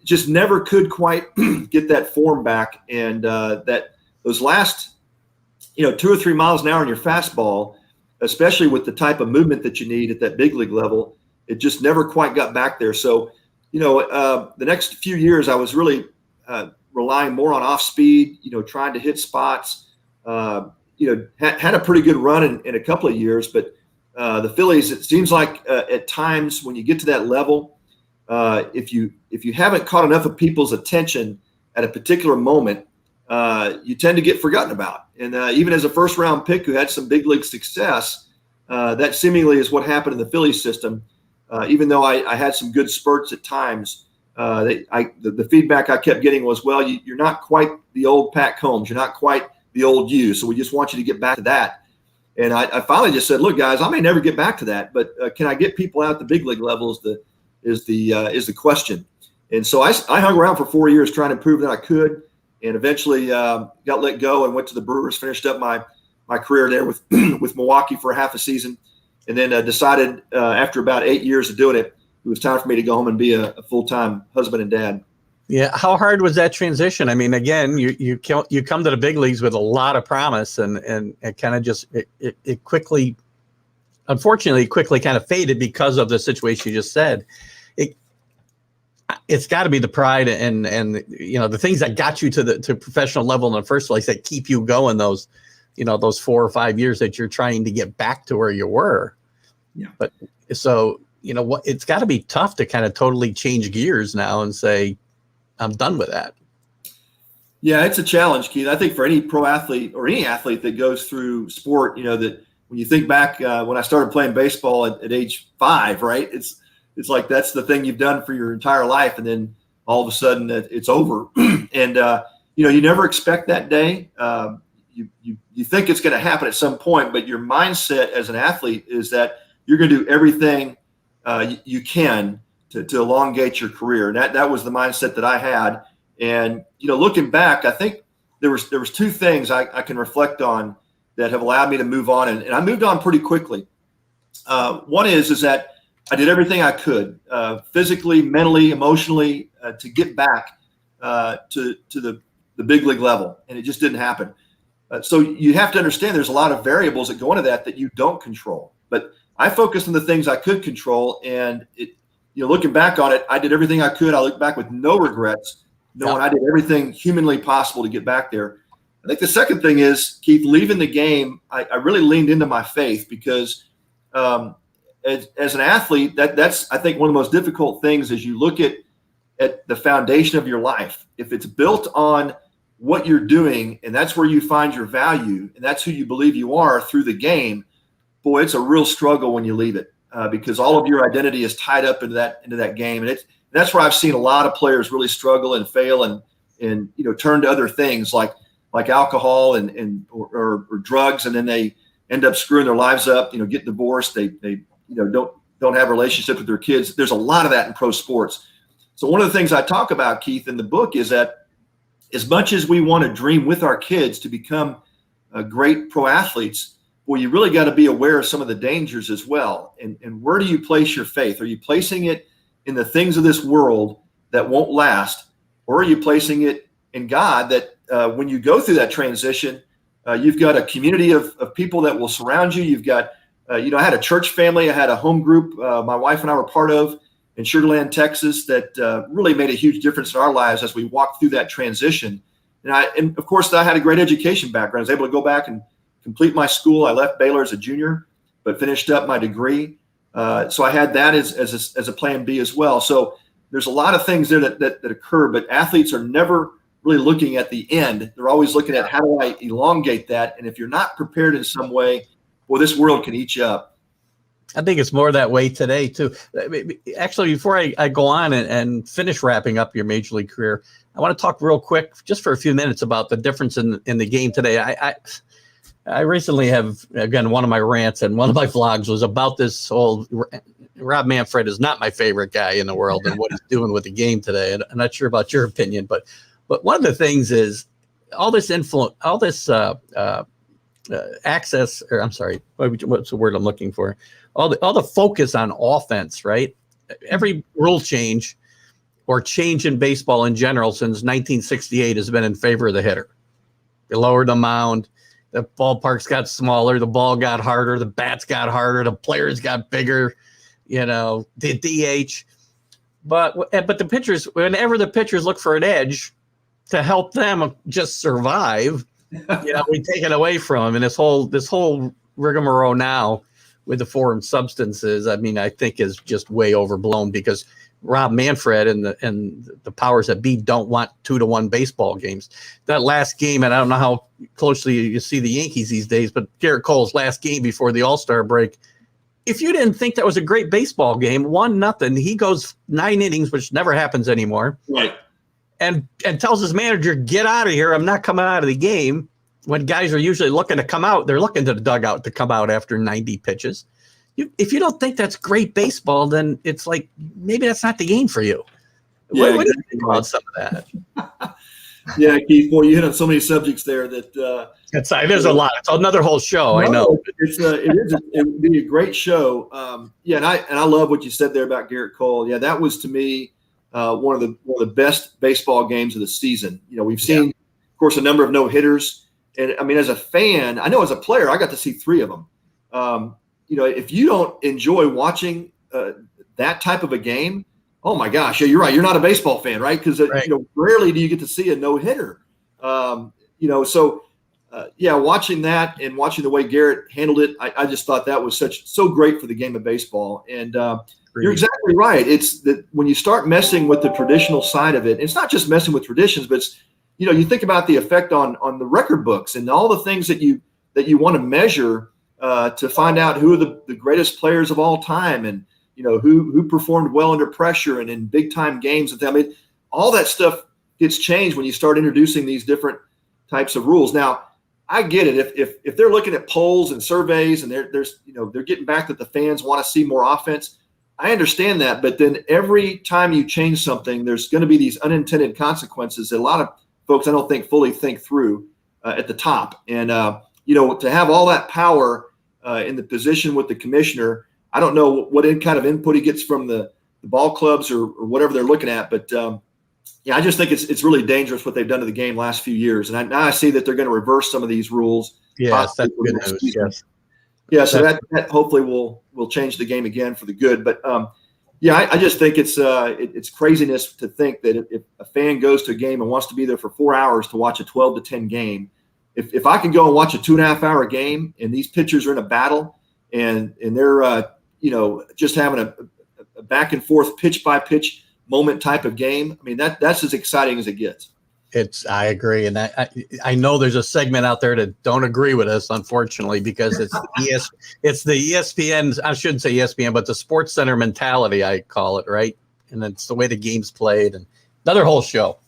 Just never could quite get that form back, and those last 2 or 3 miles an hour in your fastball, especially with the type of movement that you need at that big league level, it just never quite got back there. So the next few years I was really relying more on off speed, trying to hit spots. Had a pretty good run in a couple of years, but the Phillies, it seems like at times when you get to that level, if you haven't caught enough of people's attention at a particular moment, you tend to get forgotten about. And even as a first round pick who had some big league success, that seemingly is what happened in the Phillies system. Even though I had some good spurts at times, the feedback I kept getting was, well, you're not quite the old Pat Combs. You're not quite the old you. So we just want you to get back to that. And I finally just said, look, guys, I may never get back to that, but can I get people out at the big league level is the question. And so I hung around for 4 years trying to prove that I could, and eventually got let go and went to the Brewers, finished up my career there with Milwaukee for half a season, and then decided after about 8 years of doing it, it was time for me to go home and be a full-time husband and dad. Yeah. How hard was that transition? I mean, again, you come to the big leagues with a lot of promise, and it kind of just it quickly, unfortunately, kind of faded because of the situation you just said. it's got to be the pride and the things that got you to professional level in the first place that keep you going those 4 or 5 years that you're trying to get back to where you were. Yeah. But so, what, it's got to be tough to kind of totally change gears now and say, I'm done with that. Yeah, it's a challenge, Keith. I think for any pro athlete or any athlete that goes through sport, that when you think back when I started playing baseball at age 5, right? It's like that's the thing you've done for your entire life, and then all of a sudden it's over. And you never expect that day. You think it's going to happen at some point, but your mindset as an athlete is that you're going to do everything you can to elongate your career. And that was the mindset that I had. And looking back, I think there was 2 things I can reflect on that have allowed me to move on, and I moved on pretty quickly. One is that I did everything I could, physically, mentally, emotionally, to get back to the big league level, and it just didn't happen. So you have to understand there's a lot of variables that go into that you don't control. But I focused on the things I could control, and looking back on it, I did everything I could. I look back with no regrets, knowing I did everything humanly possible to get back there. I think the second thing is, Keith, leaving the game, I really leaned into my faith because as an athlete, that's I think one of the most difficult things is you look at the foundation of your life. If it's built on what you're doing and that's where you find your value and that's who you believe you are through the game, boy, it's a real struggle when you leave it because all of your identity is tied up into that game. And that's where I've seen a lot of players really struggle and fail and turn to other things like alcohol or drugs, and then they end up screwing their lives up. Get divorced. They don't have relationships with their kids. There's a lot of that in pro sports. So one of the things I talk about, Keith, in the book is that as much as we want to dream with our kids to become great pro athletes, well, you really got to be aware of some of the dangers as well. And where do you place your faith? Are you placing it in the things of this world that won't last, or are you placing it in God that when you go through that transition, you've got a community of people that will surround you. You've got, I had a church family. I had a home group my wife and I were part of in Sugar Land, Texas, that really made a huge difference in our lives as we walked through that transition. And of course, I had a great education background. I was able to go back and complete my school. I left Baylor as a junior, but finished up my degree. So I had that as a plan B as well. So there's a lot of things there that occur, but athletes are never really looking at the end. They're always looking at how do I elongate that? And if you're not prepared in some way, well, this world can eat you up. I think it's more that way today too. Actually, before I go on and finish wrapping up your major league career, I want to talk real quick, just for a few minutes, about the difference in the game today. I recently have, again, one of my rants and one of my vlogs was about this whole Rob Manfred is not my favorite guy in the world and what he's doing with the game today. And I'm not sure about your opinion, but one of the things is all this influence, all this access, or I'm sorry, what's the word I'm looking for? All the focus on offense, right? Every rule change or change in baseball in general since 1968 has been in favor of the hitter. They lowered the mound. The ballparks got smaller. The ball got harder. The bats got harder. The players got bigger. The DH. But the pitchers, whenever the pitchers look for an edge to help them just survive, we take it away from them. And this whole rigmarole now with the foreign substances, I think is just way overblown because Rob Manfred and the powers that be don't want 2-1 baseball games. That last game, and I don't know how closely you see the Yankees these days, but Garrett Cole's last game before the All-Star break, if you didn't think that was a great baseball game, 1-0, he goes 9 innings, which never happens anymore. Right. And tells his manager, get out of here. I'm not coming out of the game. When guys are usually looking to come out, they're looking to the dugout to come out after 90 pitches. If you don't think that's great baseball, then it's like maybe that's not the game for you. Yeah, what do you think about some of that? Yeah, Keith, boy, you hit on so many subjects there that there's a lot. It's another whole show. I know. It would be a great show. And I love what you said there about Garrett Cole. Yeah, that was to me one of the best baseball games of the season. We've seen, of course, a number of no hitters, and as a fan, I know as a player, I got to see 3 of them. If you don't enjoy watching that type of a game, Oh my gosh, yeah, you're right. You're not a baseball fan, right? Because Right. rarely do you get to see a no hitter. So yeah, watching that and watching the way Garrett handled it, I just thought that was so great for the game of baseball. And you're exactly right. It's that when you start messing with the traditional side of it, it's not just messing with traditions, but it's, you think about the effect on the record books and all the things that you want to measure to find out who are the greatest players of all time, and who performed well under pressure and in big time games. I mean, all that stuff gets changed when you start introducing these different types of rules. Now, I get it. If they're looking at polls and surveys and they're getting back that the fans want to see more offense, I understand that. But then every time you change something, there's going to be these unintended consequences that a lot of folks I don't think fully think through at the top. And to have all that power in the position with the commissioner, I don't know what kind of input he gets from the ball clubs or whatever they're looking at, but yeah, I just think it's really dangerous what they've done to the game last few years, and now I see that they're going to reverse some of these rules. Yes, that's good news. Yes. Yeah, so that hopefully will change the game again for the good. But yeah, I just think it's craziness to think that if a fan goes to a game and wants to be there for 4 hours to watch a 12-10 game, if I can go and watch a 2.5-hour game and these pitchers are in a battle and they're just having a back and forth pitch by pitch moment type of game, I mean that's as exciting as it gets. I agree, and I know there's a segment out there that don't agree with us, unfortunately, because it's the ESPN. I shouldn't say ESPN, but the Sports Center mentality, I call it, right? And it's the way the game's played, and another whole show.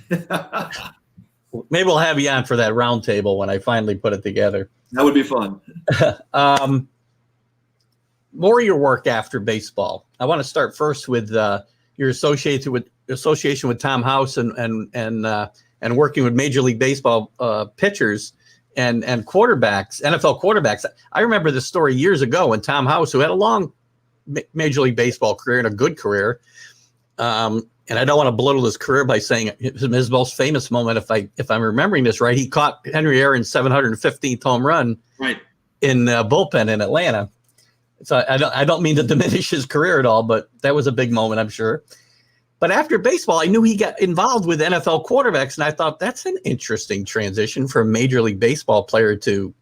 Maybe we'll have you on for that roundtable when I finally put it together. That would be fun. More of your work after baseball. I want to start first with your association with Tom House and working with Major League Baseball pitchers and quarterbacks, NFL quarterbacks. I remember this story years ago when Tom House, who had a long Major League Baseball career and a good career, and I don't want to belittle his career by saying his most famous moment, if I'm remembering this right, he caught Henry Aaron's 715th home run in bullpen in Atlanta. So I don't mean to diminish his career at all, but that was a big moment, I'm sure. But after baseball, I knew he got involved with NFL quarterbacks, and I thought that's an interesting transition from a Major League Baseball player to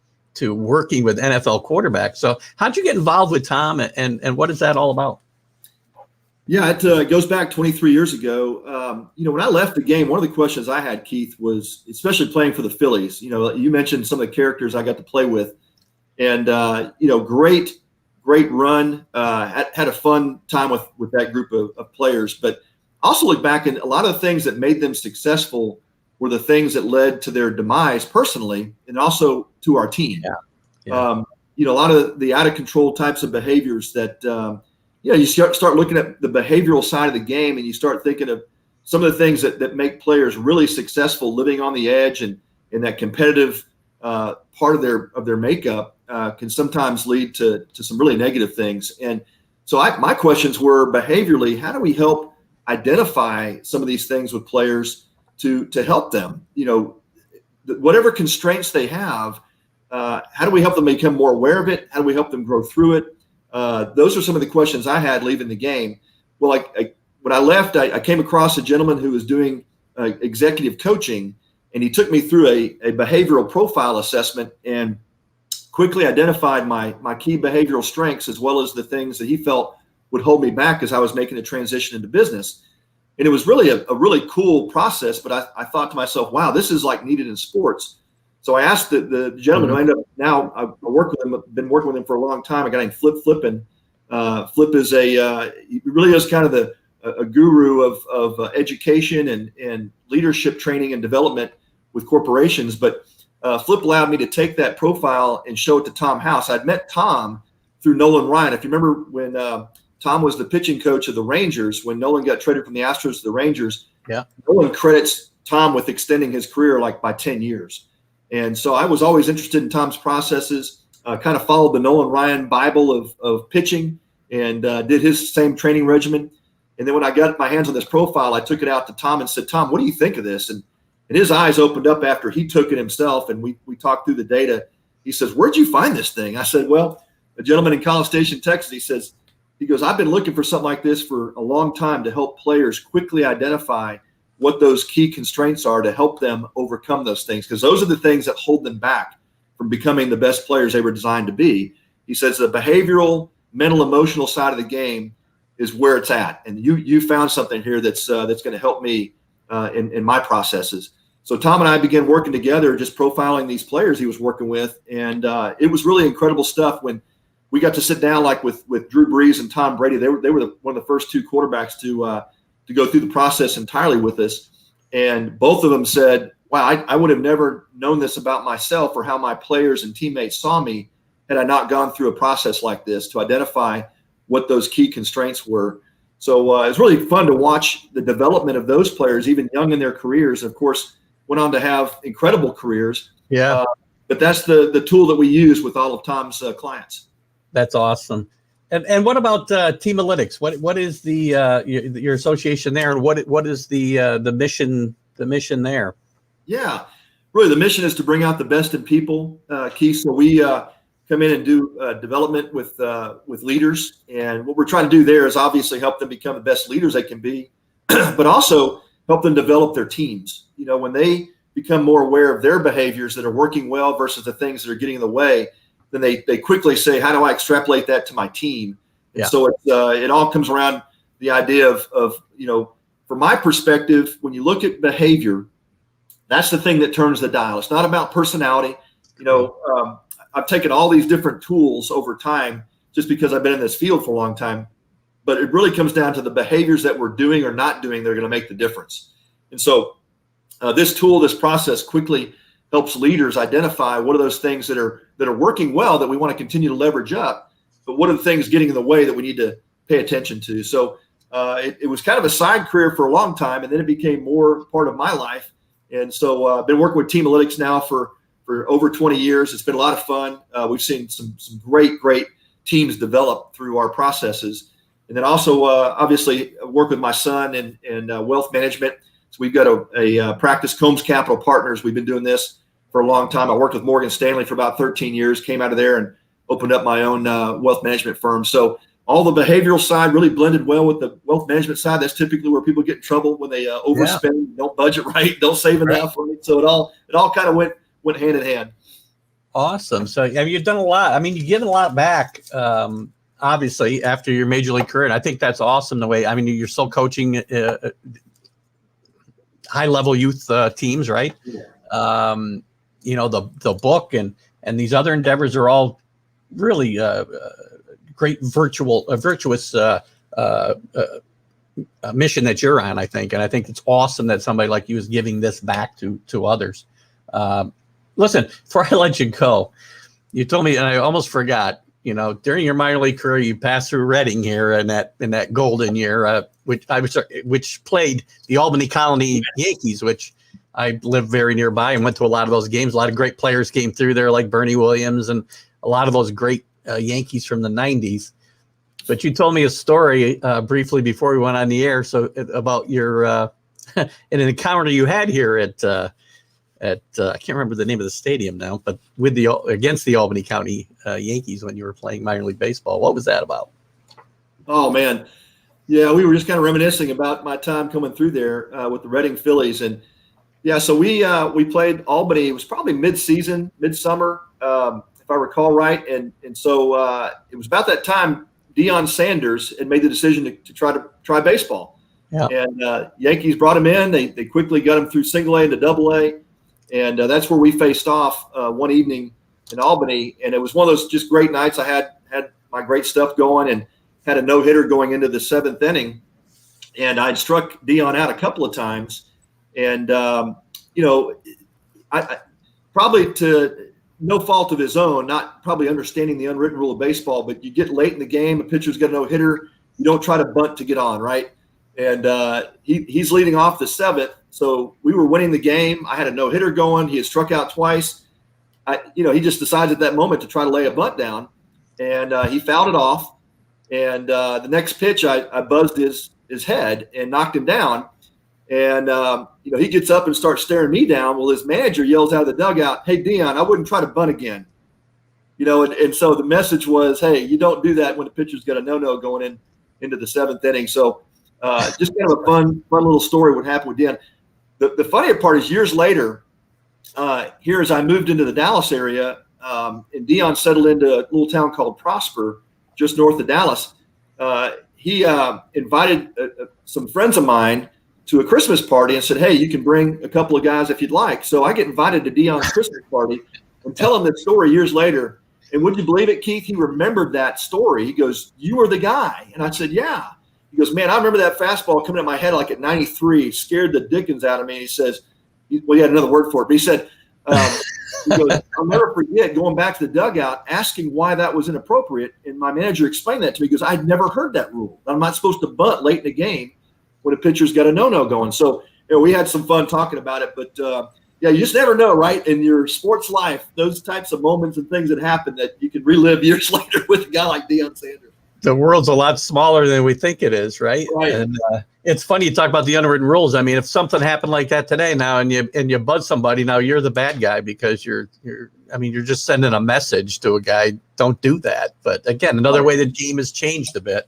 working with NFL quarterbacks. So how'd you get involved with Tom, and what is that all about? Yeah, it goes back 23 years ago. When I left the game, one of the questions I had, Keith, was especially playing for the Phillies. You mentioned some of the characters I got to play with, and great run. Had a fun time with that group of players, but also look back, and a lot of the things that made them successful were the things that led to their demise personally, and also to our team. Yeah. A lot of the out of control types of behaviors that you start looking at the behavioral side of the game, and you start thinking of some of the things that make players really successful, living on the edge, and in that competitive part of their makeup can sometimes lead to some really negative things. And so my questions were behaviorally, how do we help identify some of these things with players to help them, whatever constraints they have, how do we help them become more aware of it? How do we help them grow through it? Those are some of the questions I had leaving the game. Well, when I left, I came across a gentleman who was doing executive coaching, and he took me through a behavioral profile assessment and quickly identified my key behavioral strengths, as well as the things that he felt would hold me back as I was making a transition into business. And it was really a really cool process, but I thought to myself, wow, this is like needed in sports. So I asked the gentleman who ended up now, I work with him, I've been working with him for a long time, a guy named Flip Flippin. Flip is he really is kind of a guru of education and leadership training and development with corporations. But Flip allowed me to take that profile and show it to Tom House. I'd met Tom through Nolan Ryan. If you remember when Tom was the pitching coach of the Rangers, when Nolan got traded from the Astros to the Rangers, Nolan credits Tom with extending his career by 10 years. And so I was always interested in Tom's processes, kind of followed the Nolan Ryan Bible of pitching, and did his same training regimen. And then when I got my hands on this profile, I took it out to Tom and said, Tom, what do you think of this? And his eyes opened up after he took it himself, and we talked through the data. He says, where'd you find this thing? I said, well, a gentleman in College Station, Texas, he says, he goes, I've been looking for something like this for a long time to help players quickly identify what those key constraints are to help them overcome those things, because those are the things that hold them back from becoming the best players they were designed to be. He says the behavioral, mental, emotional side of the game is where it's at, and you found something here that's going to help me in my processes. So Tom and I began working together, just profiling these players he was working with, and it was really incredible stuff when we got to sit down, like with Drew Brees and Tom Brady. They were one of the first two quarterbacks to go through the process entirely with us, and both of them said, wow, I would have never known this about myself or how my players and teammates saw me had I not gone through a process like this to identify what those key constraints were. So it's really fun to watch the development of those players, even young in their careers. Of course, went on to have incredible careers. Yeah. But that's the tool that we use with all of Tom's clients. That's awesome. And what about Teamalytics? What is the your association there, and what is the mission there? Yeah, really, the mission is to bring out the best in people, Keith. So we come in and do development with leaders, and what we're trying to do there is obviously help them become the best leaders they can be, but also help them develop their teams. You know, when they become more aware of their behaviors that are working well versus the things that are getting in the way, then they quickly say, how do I extrapolate that to my team? And Yeah. so it all comes around the idea of, you know, from my perspective, when you look at behavior, that's the thing that turns the dial. It's not about personality. You know, I've taken all these different tools over time just because I've been in this field for a long time, but it really comes down to the behaviors that we're doing or not doing that are going to make the difference. And so this tool, this process quickly helps leaders identify what are those things that are working well that we want to continue to leverage up, but what are the things getting in the way that we need to pay attention to. So it was kind of a side career for a long time, and then it became more part of my life. And so I've been working with Teamalytics now for over 20 years. It's been a lot of fun. We've seen some great teams develop through our processes. And then also, obviously, work with my son in wealth management. So we've got a practice, Combs Capital Partners. We've been doing this for a long time. I worked with Morgan Stanley for about 13 years, came out of there and opened up my own wealth management firm. So all the behavioral side really blended well with the wealth management side. That's typically where people get in trouble when they overspend, don't budget right, don't save enough. Right. So it all kind of went hand in hand. Awesome. So you've done a lot. I mean, you've given a lot back, obviously, after your major league career. And I think that's awesome the way, I mean, you're still coaching high level youth teams, right? Yeah. You know, the book and these other endeavors are all really great virtuous mission that you're on, I think. And I think it's awesome that somebody like you is giving this back to others. Listen, before I let you go, you told me, and I almost forgot, you know, during your minor league career, you passed through Reading here in that golden year, which played the Albany Colony Yankees, which I live very nearby and went to a lot of those games. A lot of great players came through there, like Bernie Williams and a lot of those great Yankees from the 90s. But you told me a story briefly before we went on the air, so about your an encounter you had here at I can't remember the name of the stadium now, but against the Albany County Yankees when you were playing minor league baseball. What was that about? Oh man, yeah, we were just kind of reminiscing about my time coming through there with the Reading Phillies, and yeah, so we played Albany. It was probably midsummer, if I recall right, and so it was about that time Deion Sanders had made the decision to try baseball. Yeah. And Yankees brought him in. They quickly got him through single A into double A. And that's where we faced off one evening in Albany. And it was one of those just great nights. I had my great stuff going and had a no-hitter going into the seventh inning. And I'd struck Deion out a couple of times. And, you know, I probably to no fault of his own, not probably understanding the unwritten rule of baseball, but you get late in the game, a pitcher's got a no-hitter, you don't try to bunt to get on, right? And he's leading off the seventh. So we were winning the game. I had a no-hitter going. He had struck out twice. He just decides at that moment to try to lay a bunt down, and he fouled it off. And the next pitch, I buzzed his head and knocked him down. And, he gets up and starts staring me down. Well, his manager yells out of the dugout, "Hey, Deion, I wouldn't try to bunt again." And so the message was, hey, you don't do that when the pitcher's got a no-no going into the seventh inning. So just kind of a fun little story what happened with Deion. The funnier part is years later, here as I moved into the Dallas area, and Deion settled into a little town called Prosper, just north of Dallas. He invited some friends of mine to a Christmas party and said, hey, you can bring a couple of guys if you'd like. So I get invited to Deion's Christmas party and tell him that story years later. And would you believe it, Keith? He remembered that story. He goes, you were the guy. And I said, yeah. He goes, man, I remember that fastball coming at my head like at 93, scared the dickens out of me. He says, well, he had another word for it, but he said, he goes, I'll never forget going back to the dugout, asking why that was inappropriate. And my manager explained that to me because I'd never heard that rule. I'm not supposed to bunt late in the game when a pitcher's got a no-no going. So we had some fun talking about it. But, yeah, you just never know, right, in your sports life, those types of moments and things that happen that you can relive years later with a guy like Deion Sanders. The world's a lot smaller than we think it is, right? Right. And it's funny you talk about the unwritten rules. I mean, if something happened like that today now and you buzz somebody, now you're the bad guy because you're just sending a message to a guy, don't do that. But again, another way the game has changed a bit.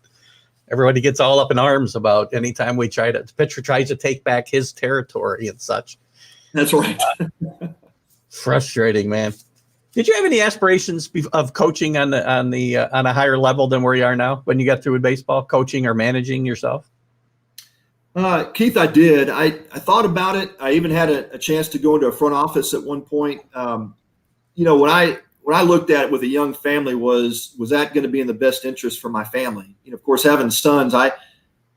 Everybody gets all up in arms about anytime the pitcher tries to take back his territory and such. That's right. Frustrating, man. Did you have any aspirations of coaching on a higher level than where you are now when you got through with baseball, coaching or managing yourself? Keith, I did. I thought about it. I even had a chance to go into a front office at one point. When I looked at it with a young family, was that going to be in the best interest for my family? Of course, having sons, I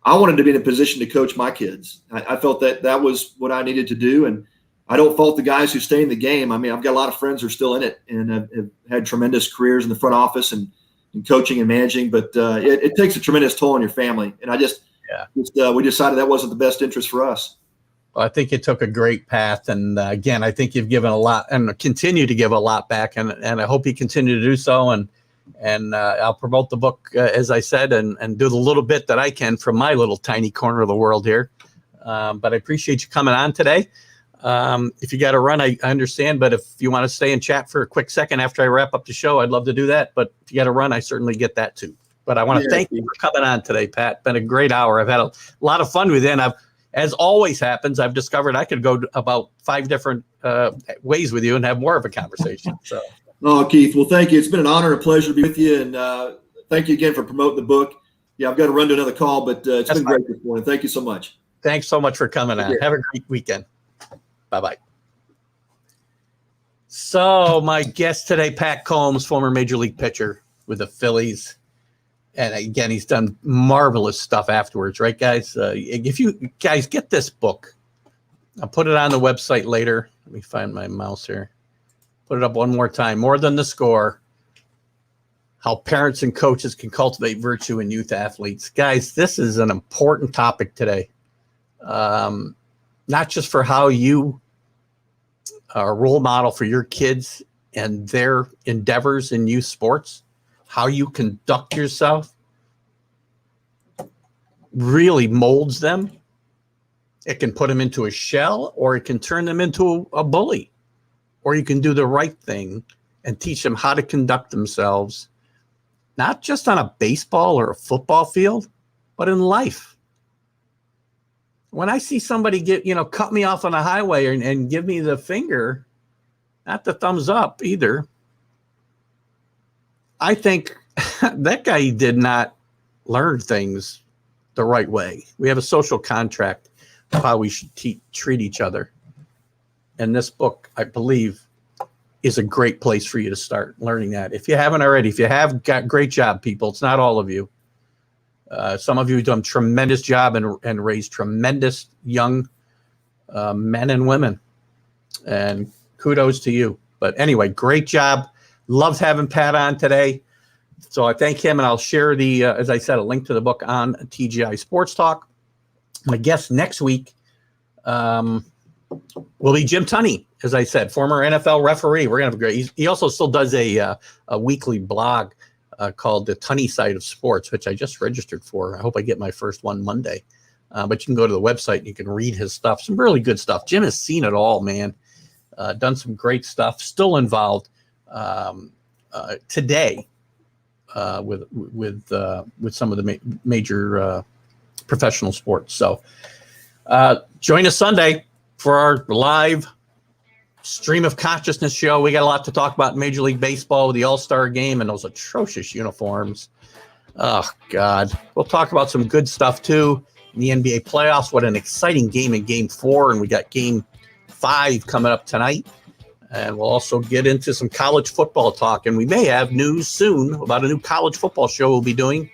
wanted to be in a position to coach my kids. I felt that was what I needed to do, and I don't fault the guys who stay in the game. I mean, I've got a lot of friends who are still in it and have had tremendous careers in the front office and coaching and managing, but it takes a tremendous toll on your family. And we decided that wasn't the best interest for us. Well, I think you took a great path. And again, I think you've given a lot and continue to give a lot back. And I hope you continue to do so. And I'll promote the book, as I said, and do the little bit that I can from my little tiny corner of the world here. But I appreciate you coming on today. If you got to run, I understand, but if you want to stay and chat for a quick second after I wrap up the show, I'd love to do that. But if you got to run, I certainly get that too. But I want to thank you for coming on today, Pat. Been a great hour. I've had a lot of fun with you. And as always happens, I've discovered I could go about 5 different ways with you and have more of a conversation. So, oh, Keith, well, thank you. It's been an honor and a pleasure to be with you. And thank you again for promoting the book. Yeah, I've got to run to another call, but it's been great this morning. Thank you so much. Thanks so much for coming on. Have a great weekend. Bye-bye. So my guest today, Pat Combs, former Major League pitcher with the Phillies. And again, he's done marvelous stuff afterwards, right, guys? If you guys get this book, I'll put it on the website later. Let me find my mouse here. Put it up one more time. More Than the Score. How parents and coaches can cultivate virtue in youth athletes. Guys, this is an important topic today. Not just for how you are a role model for your kids and their endeavors in youth sports, how you conduct yourself really molds them. It can put them into a shell, or it can turn them into a bully, or you can do the right thing and teach them how to conduct themselves, not just on a baseball or a football field, but in life. When I see somebody cut me off on a highway and give me the finger, not the thumbs up either, I think that guy did not learn things the right way. We have a social contract of how we should treat each other. And this book, I believe, is a great place for you to start learning that. If you haven't already, if you have, got great job, people. It's not all of you. Some of you have done a tremendous job and raised tremendous young men and women. And kudos to you. But anyway, great job. Loved having Pat on today. So I thank him, and I'll share as I said, a link to the book on TGI Sports Talk. My guest next week will be Jim Tunney, as I said, former NFL referee. We're going to have a great. He also still does a weekly blog called The Tunney Side of Sports, which I just registered for. I hope I get my first one Monday. But you can go to the website and you can read his stuff. Some really good stuff. Jim has seen it all, man. Done some great stuff. Still involved. today with some of the major professional sports. So join us Sunday for our live Stream of Consciousness show. We got a lot to talk about in Major League Baseball with the All-Star game and those atrocious uniforms. Oh, God. We'll talk about some good stuff, too, in the NBA playoffs. What an exciting game in Game 4, and we got Game 5 coming up tonight. And we'll also get into some college football talk, and we may have news soon about a new college football show we'll be doing.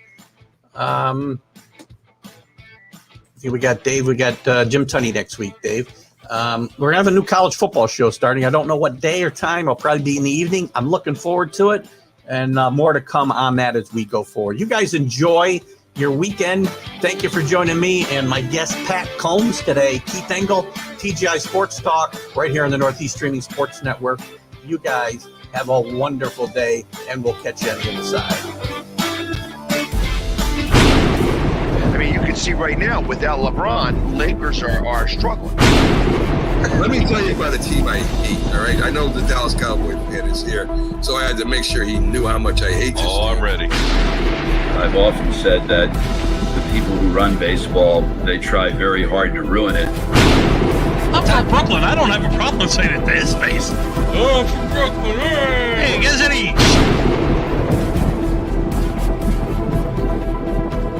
We got Dave. We got Jim Tunney next week, Dave. We're going to have a new college football show starting. I don't know what day or time. It'll probably be in the evening. I'm looking forward to it, and more to come on that as we go forward. You guys enjoy your weekend. Thank you for joining me and my guest, Pat Combs, today. Keith Engel, TGI Sports Talk, right here on the Northeast Streaming Sports Network. You guys have a wonderful day, and we'll catch you on the other side. I mean, you can see right now, without LeBron, Lakers are struggling. Let me tell you about a team I hate, all right? I know the Dallas Cowboy fan is here, so I had to make sure he knew how much I hate this team. I'm ready. I've often said that the people who run baseball, they try very hard to ruin it. I'm from Brooklyn. I don't have a problem saying it to his face. Oh, I'm from Brooklyn.